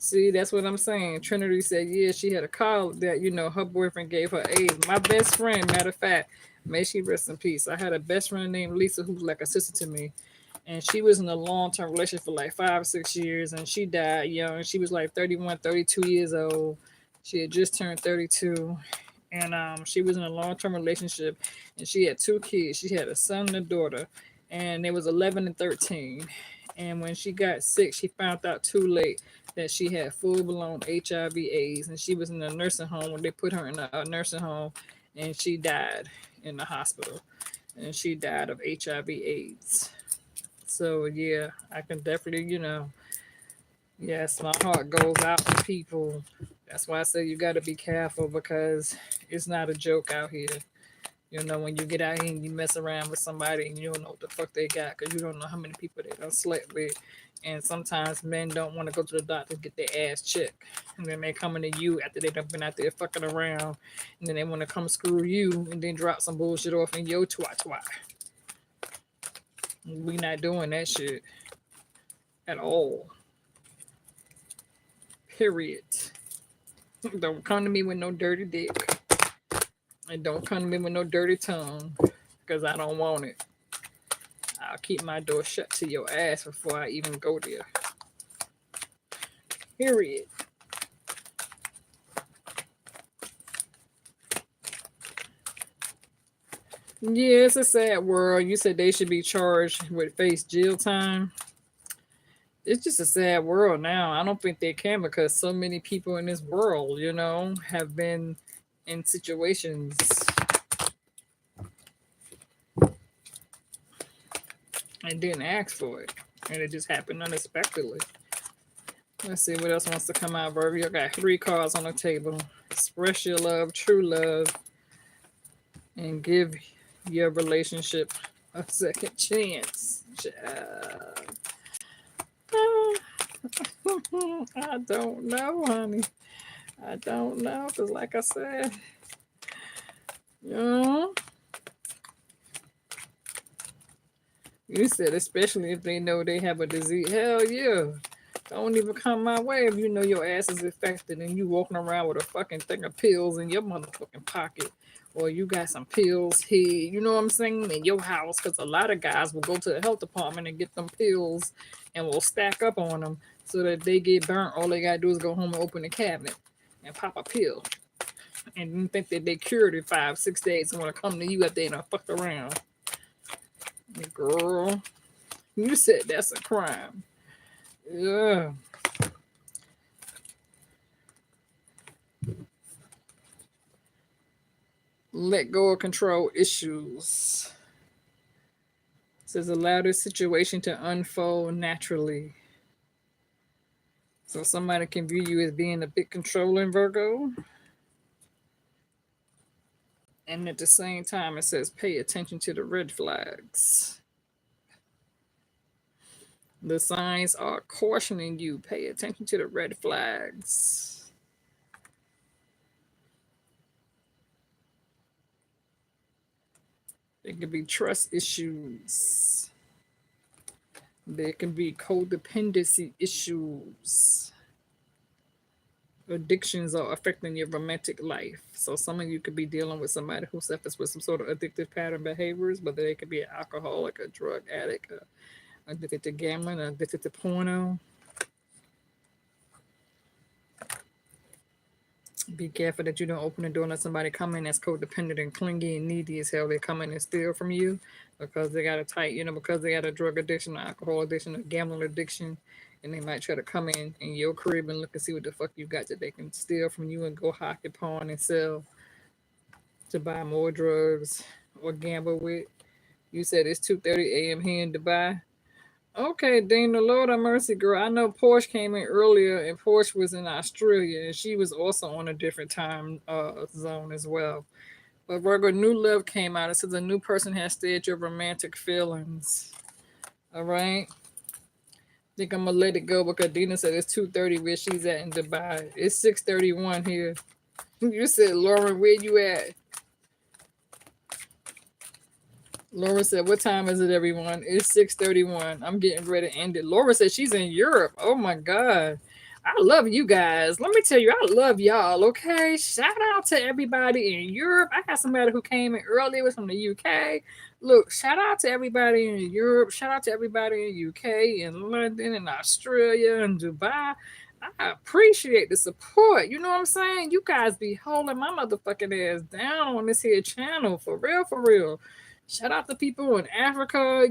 See, that's what I'm saying. Trinity said, yeah, she had a call that, her boyfriend gave her AIDS. My best friend, matter of fact, may she rest in peace. I had a best friend named Lisa who's like a sister to me. And she was in a long-term relationship for like 5 or 6 years, and she died young. She was like 31, 32 years old. She had just turned 32. And she was in a long-term relationship, and she had two kids. She had a son and a daughter, and they was 11 and 13. And when she got sick, she found out too late that she had full-blown HIV/AIDS, and she was in a nursing home when they put her in a nursing home, and she died in the hospital, and she died of HIV/AIDS. So yeah, I can definitely, yes, my heart goes out to people. That's why I say you got to be careful because it's not a joke out here. When you get out here and you mess around with somebody and you don't know what the fuck they got because you don't know how many people they done slept with. And sometimes men don't want to go to the doctor to get their ass checked. And then they coming to you after they done been out there fucking around. And then they want to come screw you and then drop some bullshit off in your twat twat. We not doing that shit at all. Period. Don't come to me with no dirty dick. And don't come to me with no dirty tongue. Because I don't want it. I'll keep my door shut to your ass before I even go there. Period. Yeah, it's a sad world. You said they should be charged with face jail time. It's just a sad world now. I don't think they can because so many people in this world, have been in situations and didn't ask for it. And it just happened unexpectedly. Let's see what else wants to come out, Virgo. I got 3 cards on the table. Express your love, true love, and give your relationship a second chance. I don't know, honey. I don't know, because like I said, you said especially if they know they have a disease. Hell yeah. Don't even come my way if you know your ass is infected and you walking around with a fucking thing of pills in your motherfucking pocket. Or you got some pills here, you know what I'm saying, in your house. Because a lot of guys will go to the health department and get them pills and will stack up on them so that they get burnt. All they got to do is go home and open the cabinet and pop a pill. And you think that they cured in 5-6 days and want to come to you after they done fucked around. Girl, you said that's a crime. Yeah. Let go of control issues. It says allow this situation to unfold naturally. So somebody can view you as being a bit controlling, Virgo. And at the same time, it says pay attention to the red flags. The signs are cautioning you. Pay attention to the red flags. There could be trust issues. There can be codependency issues. Addictions are affecting your romantic life. So some of you could be dealing with somebody who suffers with some sort of addictive pattern behaviors, whether they could be an alcoholic, a drug addict, addicted to gambling, addicted to porno. Be careful that you don't open the door and let somebody come in that's codependent and clingy and needy as hell. They come in and steal from you because they got a tight, because they got a drug addiction, alcohol addiction, a gambling addiction, and they might try to come in your crib and look and see what the fuck you got that they can steal from you and go hawk and pawn and sell to buy more drugs or gamble with. You said it's 2:30 a.m. here in Dubai. Okay, Dana, Lord have mercy, girl. I know Porsche came in earlier, and Porsche was in Australia, and she was also on a different time zone as well. But Virgo, new love came out. It says a new person has stirred your romantic feelings. All right. I think I'm gonna let it go because Dina said it's 2:30 where she's at in Dubai. It's 6:31 here. You said, Lauren, where you at? Laura said, what time is it, everyone? It's 6:31. I'm getting ready to end it. Laura said she's in Europe. Oh, my God. I love you guys. Let me tell you, I love y'all. Okay, shout out to everybody in Europe. I had somebody who came in earlier was from the UK. Look, shout out to everybody in Europe. Shout out to everybody in UK and London and Australia and Dubai. I appreciate the support. You know what I'm saying? You guys be holding my motherfucking ass down on this here channel for real, for real. Shout out to people in Africa,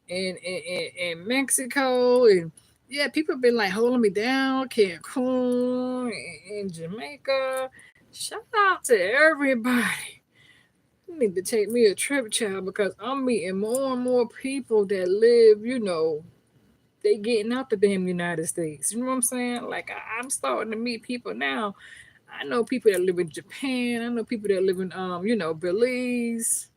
and Mexico and yeah, people been like holding me down, Cancun and Jamaica. Shout out to everybody. You need to take me a trip, child, because I'm meeting more and more people that live, they getting out the damn United States. You know what I'm saying? Like I'm starting to meet people now. I know people that live in Japan. I know people that live in Belize.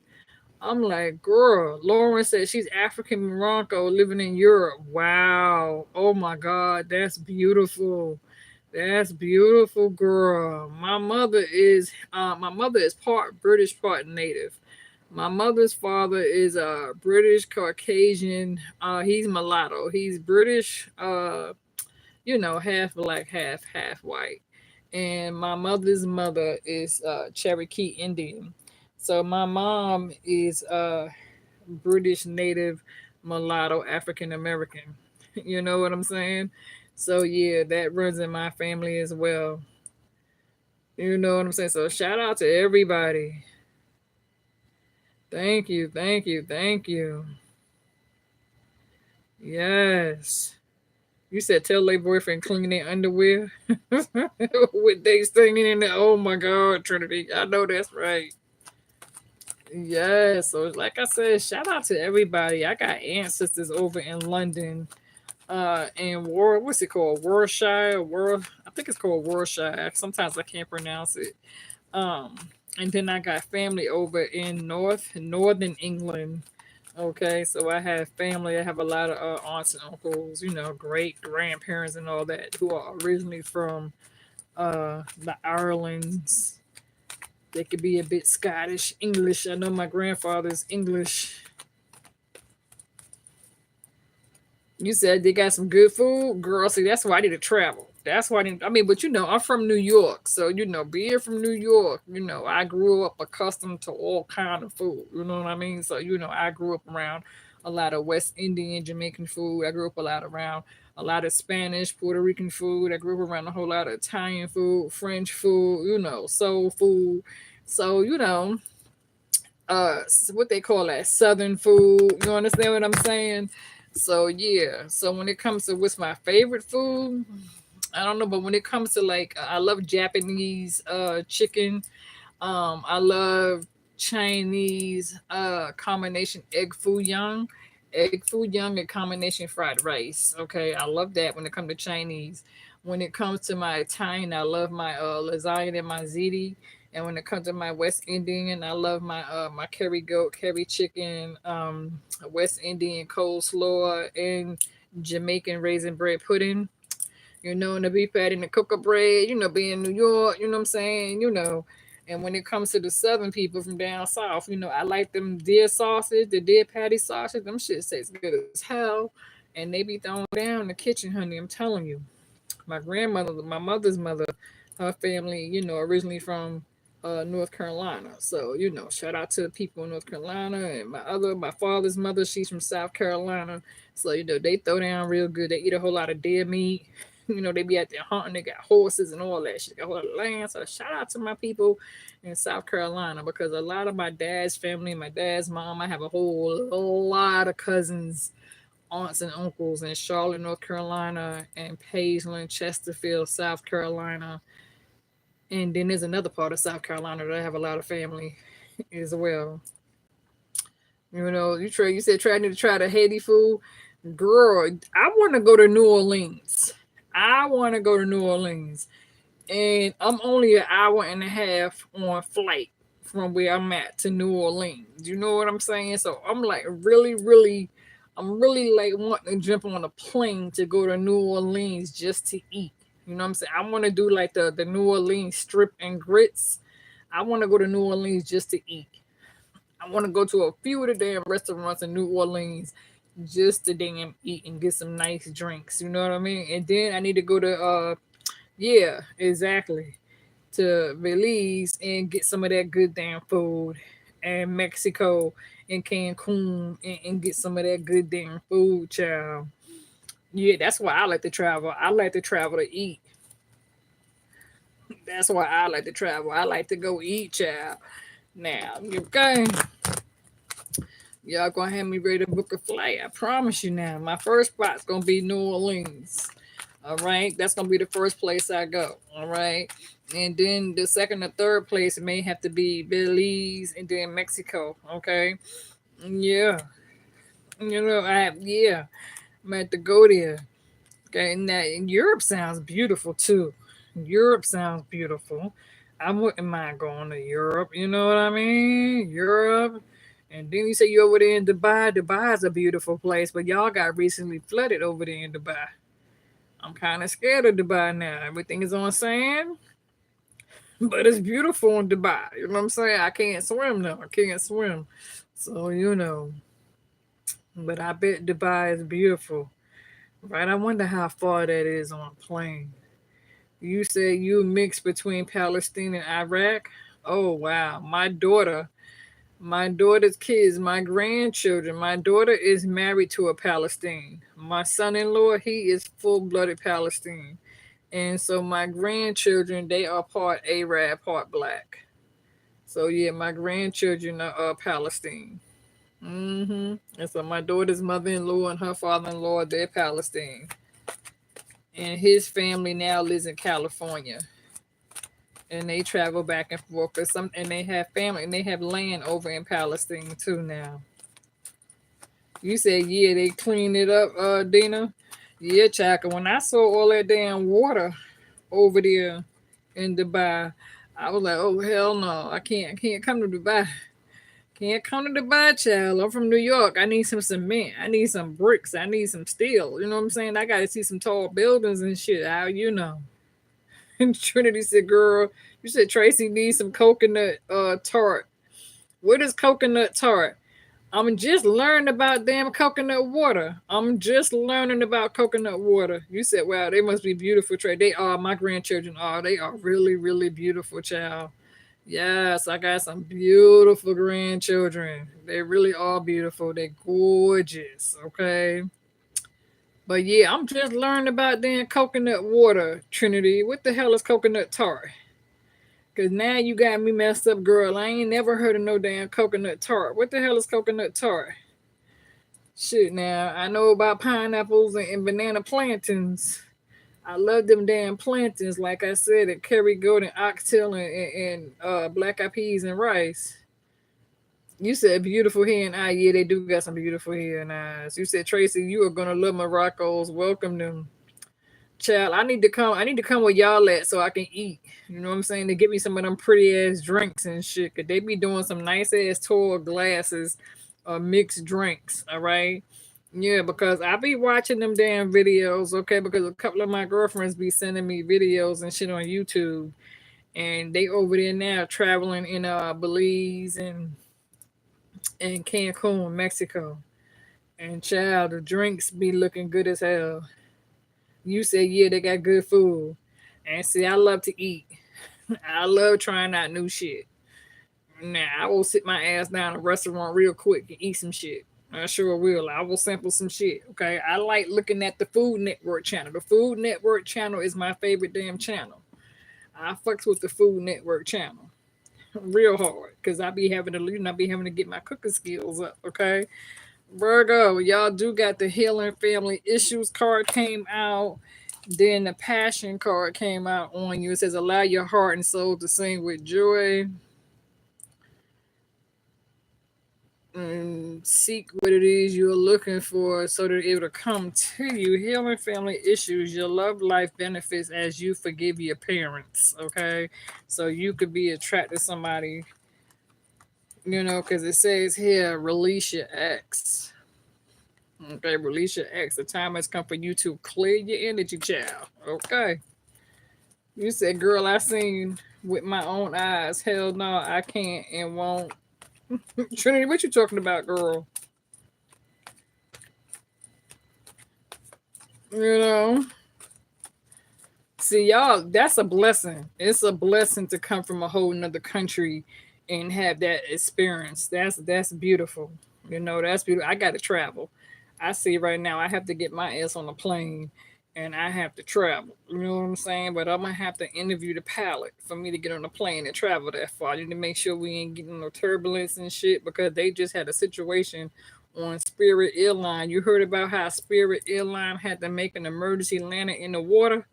I'm like, girl, Lauren said she's African Morocco living in Europe. Wow. Oh my God, that's beautiful. That's beautiful, girl. My mother is part British, part native. My mother's father is a British Caucasian. He's mulatto. He's British, half black, half white. And my mother's mother is Cherokee Indian. So my mom is British native mulatto African American. You know what I'm saying? So yeah, that runs in my family as well. You know what I'm saying? So shout out to everybody. Thank you, thank you, thank you. Yes. You said tell their boyfriend clean their underwear with they stinging in there. Oh my God, Trinity. I know that's right. Yeah, so like I said, shout out to everybody. I got ancestors over in London, in what's it called? Warshire, I think it's called Warshire. Sometimes I can't pronounce it. Um, and then I got family over in northern England. Okay, so I have family. I have a lot of aunts and uncles, great grandparents and all that who are originally from the Irelands. They could be a bit Scottish, English. I know my grandfather's English. You said they got some good food, girl. See, that's why I need to travel. That's why but I'm from New York, so being from New York, I grew up accustomed to all kind of food. You know what I mean? So I grew up around a lot of West Indian, Jamaican food. I grew up a lot around a lot of Spanish, Puerto Rican food. I grew up around a whole lot of Italian food, French food, soul food. So what they call that Southern food. You understand what I'm saying? So yeah. So when it comes to what's my favorite food, I don't know, but when it comes to like, I love Japanese chicken. I love Chinese combination egg foo young and combination fried rice. Okay, I love that when it comes to Chinese. When it comes to my Italian, I love my lasagna and my ziti. And when it comes to my West Indian, I love my curry goat, curry chicken, West Indian coleslaw, and Jamaican raisin bread pudding. And the beef patty and the cocoa bread, being in New York, you know what I'm saying, And when it comes to the southern people from down south, I like them deer sausage, the deer patty sausage, them shit tastes good as hell. And they be thrown down in the kitchen, honey. I'm telling you. My grandmother, my mother's mother, her family, originally from North Carolina. So, shout out to the people in North Carolina and my father's mother, she's from South Carolina. So, they throw down real good. They eat a whole lot of deer meat. They be out there hunting. They got horses and all that shit. Got a lot of land. So shout out to my people in South Carolina because a lot of my dad's family, my dad's mom, I have a whole lot of cousins, aunts and uncles in Charlotte, North Carolina, and Pageland, Chesterfield, South Carolina. And then there's another part of South Carolina that I have a lot of family as well. You said try to try the Haiti food. Girl, I want to go to New Orleans. I want to go to New Orleans. And I'm only an hour and a half on flight from where I'm at to New Orleans. You know what I'm saying? So I'm like I'm really like wanting to jump on a plane to go to New Orleans just to eat. You know what I'm saying? I want to do like the New Orleans strip and grits. I want to go to New Orleans just to eat. I want to go to a few of the damn restaurants in New Orleans just to damn eat and get some nice drinks. You know what I mean? And then I need to go to yeah, exactly, to Belize and get some of that good damn food, and Mexico and Cancun and get some of that good damn food, child. Yeah, that's why I like to travel. I like to travel to eat. That's why I like to travel. I like to go eat, child. Now, okay, y'all gonna have me ready to book a flight. I promise you now. My first spot's gonna be New Orleans. All right, that's gonna be the first place I go. All right, and then the second or third place may have to be Belize and then Mexico. Okay, yeah, yeah, I'm gonna have to go there. Okay, and that and Europe sounds beautiful too. Europe sounds beautiful. I wouldn't mind going to Europe. You know what I mean? Europe. And then you say you over there in Dubai. Dubai is a beautiful place, but y'all got recently flooded over there in Dubai. I'm kind of scared of Dubai now. Everything is on sand, but it's beautiful in Dubai. You know what I'm saying? I can't swim though. I can't swim. So, but I bet Dubai is beautiful. Right? I wonder how far that is on a plane. You said you mix between Palestine and Iraq? Oh wow. My daughter's kids, my grandchildren. My daughter is married to a Palestinian. My son-in-law, he is full-blooded Palestinian. And so my grandchildren, they are part Arab, part black. So yeah, my grandchildren are Palestine. And so my daughter's mother-in-law and her father-in-law, they're Palestine. And his family now lives in California. And they travel back and forth. And they have family and they have land over in Palestine too now. You said yeah, they cleaned it up, Dina. Yeah, Chaka. When I saw all that damn water over there in Dubai, I was like, oh hell no, I can't come to Dubai. Can't come to Dubai, child. I'm from New York. I need some cement. I need some bricks. I need some steel. You know what I'm saying? I gotta see some tall buildings and shit. How you know? And Trinity said, girl, you said Tracy needs some coconut tart. What is coconut tart? I'm just learning about damn coconut water. I'm just learning about coconut water. You said, wow, they must be beautiful. Trey, they are. My grandchildren are. They are really, really beautiful, child. Yes, I got some beautiful grandchildren. They really are beautiful. They're gorgeous. Okay. But yeah, I'm just learning about damn coconut water, Trinity. What the hell is coconut tart? Cause now you got me messed up, girl. I ain't never heard of no damn coconut tart. What the hell is coconut tart? Shit, now I know about pineapples and banana plantains. I love them damn plantains, like I said, at curry goat and oxtail and black eyed peas and rice. You said beautiful hair and eye. Yeah, they do got some beautiful hair and eyes. You said Tracy, you are gonna love Morocco's. Welcome them. Child, I need to come. I need to come with y'all at so I can eat. You know what I'm saying? To get me some of them pretty ass drinks and shit. Cause they be doing some nice ass tall glasses, mixed drinks. All right. Yeah, because I be watching them damn videos. Okay, because a couple of my girlfriends be sending me videos and shit on YouTube, and they over there now traveling in Belize and Cancun, Mexico. And child, the drinks be looking good as hell. You said yeah, they got good food. And see, I love to eat. I love trying out new shit. Now I will sit my ass down in a restaurant real quick and eat some shit. I sure will. I will sample some shit. Okay. I like looking at the Food Network channel. The Food Network channel is my favorite damn channel. I fucks with the Food Network channel real hard because I be having to get my cooking skills up. Okay. Virgo, y'all do got the Healing Family Issues card came out. Then the Passion card came out on you. It says, allow your heart and soul to sing with joy. And seek what it is you're looking for so that it'll come to you. Healing family issues, your love life benefits as you forgive your parents. Okay. So you could be attracted to somebody, because it says here, release your ex. Okay, release your ex. The time has come for you to clear your energy, child. Okay. You said, girl, I seen with my own eyes. Hell no, I can't and won't. Trinity, what you talking about, girl? You know, see, y'all, that's a blessing. It's a blessing to come from a whole nother country and have that experience. That's beautiful. You know, that's beautiful. I got to travel. I see right now. I have to get my ass on a plane, and I have to travel. You know what I'm saying? But I'm gonna have to interview the pilot for me to get on a plane and travel that far. I need to make sure we ain't getting no turbulence and shit because they just had a situation on Spirit Airline. You heard about how Spirit Airline had to make an emergency landing in the water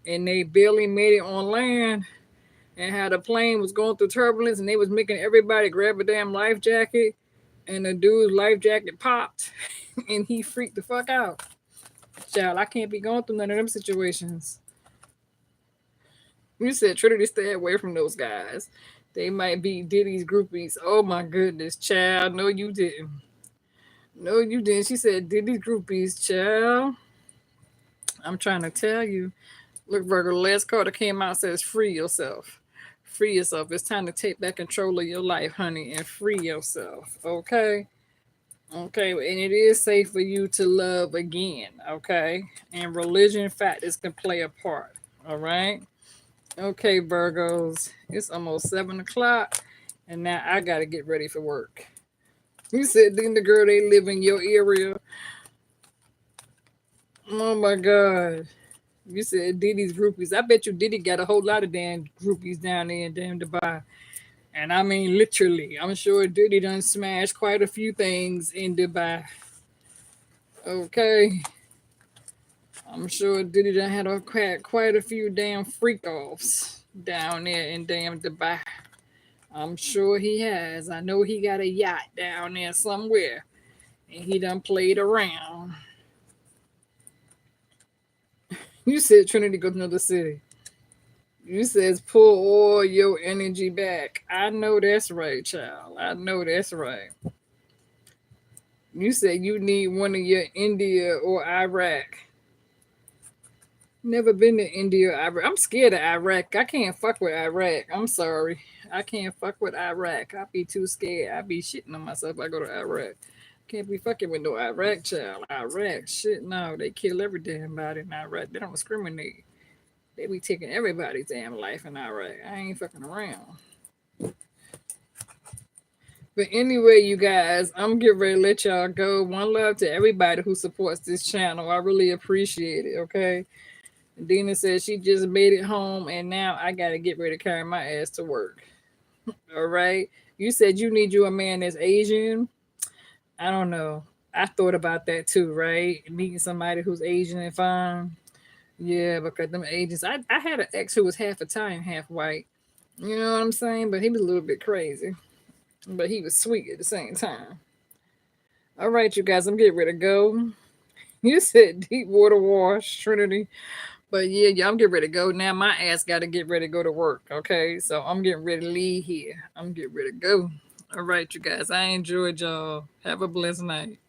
and they barely made it on land, and how the plane was going through turbulence and they was making everybody grab a damn life jacket, and the dude's life jacket popped and he freaked the fuck out. Child, I can't be going through none of them situations. You said Trinity, stay away from those guys. They might be Diddy's groupies. Oh my goodness, child. No, you didn't. No, you didn't. She said Diddy's groupies, child. I'm trying to tell you. Look, Virgo, the last card that came out says free yourself. Free yourself. It's time to take back control of your life, honey, and free yourself. Okay? Okay, and it is safe for you to love again. Okay? And religion factors can play a part. All right? Okay, Virgos. It's almost 7 o'clock, and now I got to get ready for work. You said, then the girl, they live in your area. Oh my God. You said Diddy's groupies. I bet you Diddy got a whole lot of damn groupies down there in damn Dubai. And I mean literally. I'm sure Diddy done smashed quite a few things in Dubai. Okay. I'm sure Diddy done had quite a few damn freak offs down there in damn Dubai. I'm sure he has. I know he got a yacht down there somewhere. And he done played around. You said Trinity go to another city. You says pull all your energy back. I know that's right, child. I know that's right. You said you need one of your India or Iraq. Never been to India or Iraq. I'm scared of Iraq. I can't fuck with Iraq. I'm sorry. I can't fuck with Iraq. I be too scared. I be shitting on myself if I go to Iraq. Can't be fucking with no Iraq, child. Iraq, shit, no. They kill every damn body in Iraq. They don't discriminate. They be taking everybody's damn life in Iraq. I ain't fucking around. But anyway, you guys, I'm getting ready to let y'all go. One love to everybody who supports this channel. I really appreciate it. Okay. Dina says she just made it home and now I gotta get ready to carry my ass to work. All right. You said you need you a man that's Asian. I don't know. I thought about that too, right? Meeting somebody who's Asian and fine. Yeah, because them Asians, I had an ex who was half Italian, half white. You know what I'm saying? But he was a little bit crazy. But he was sweet at the same time. All right, you guys, I'm getting ready to go. You said deep water wash, Trinity. But yeah, I'm getting ready to go. Now my ass got to get ready to go to work. Okay, so I'm getting ready to leave here. I'm getting ready to go. All right, you guys, I enjoyed y'all. Have a blessed night.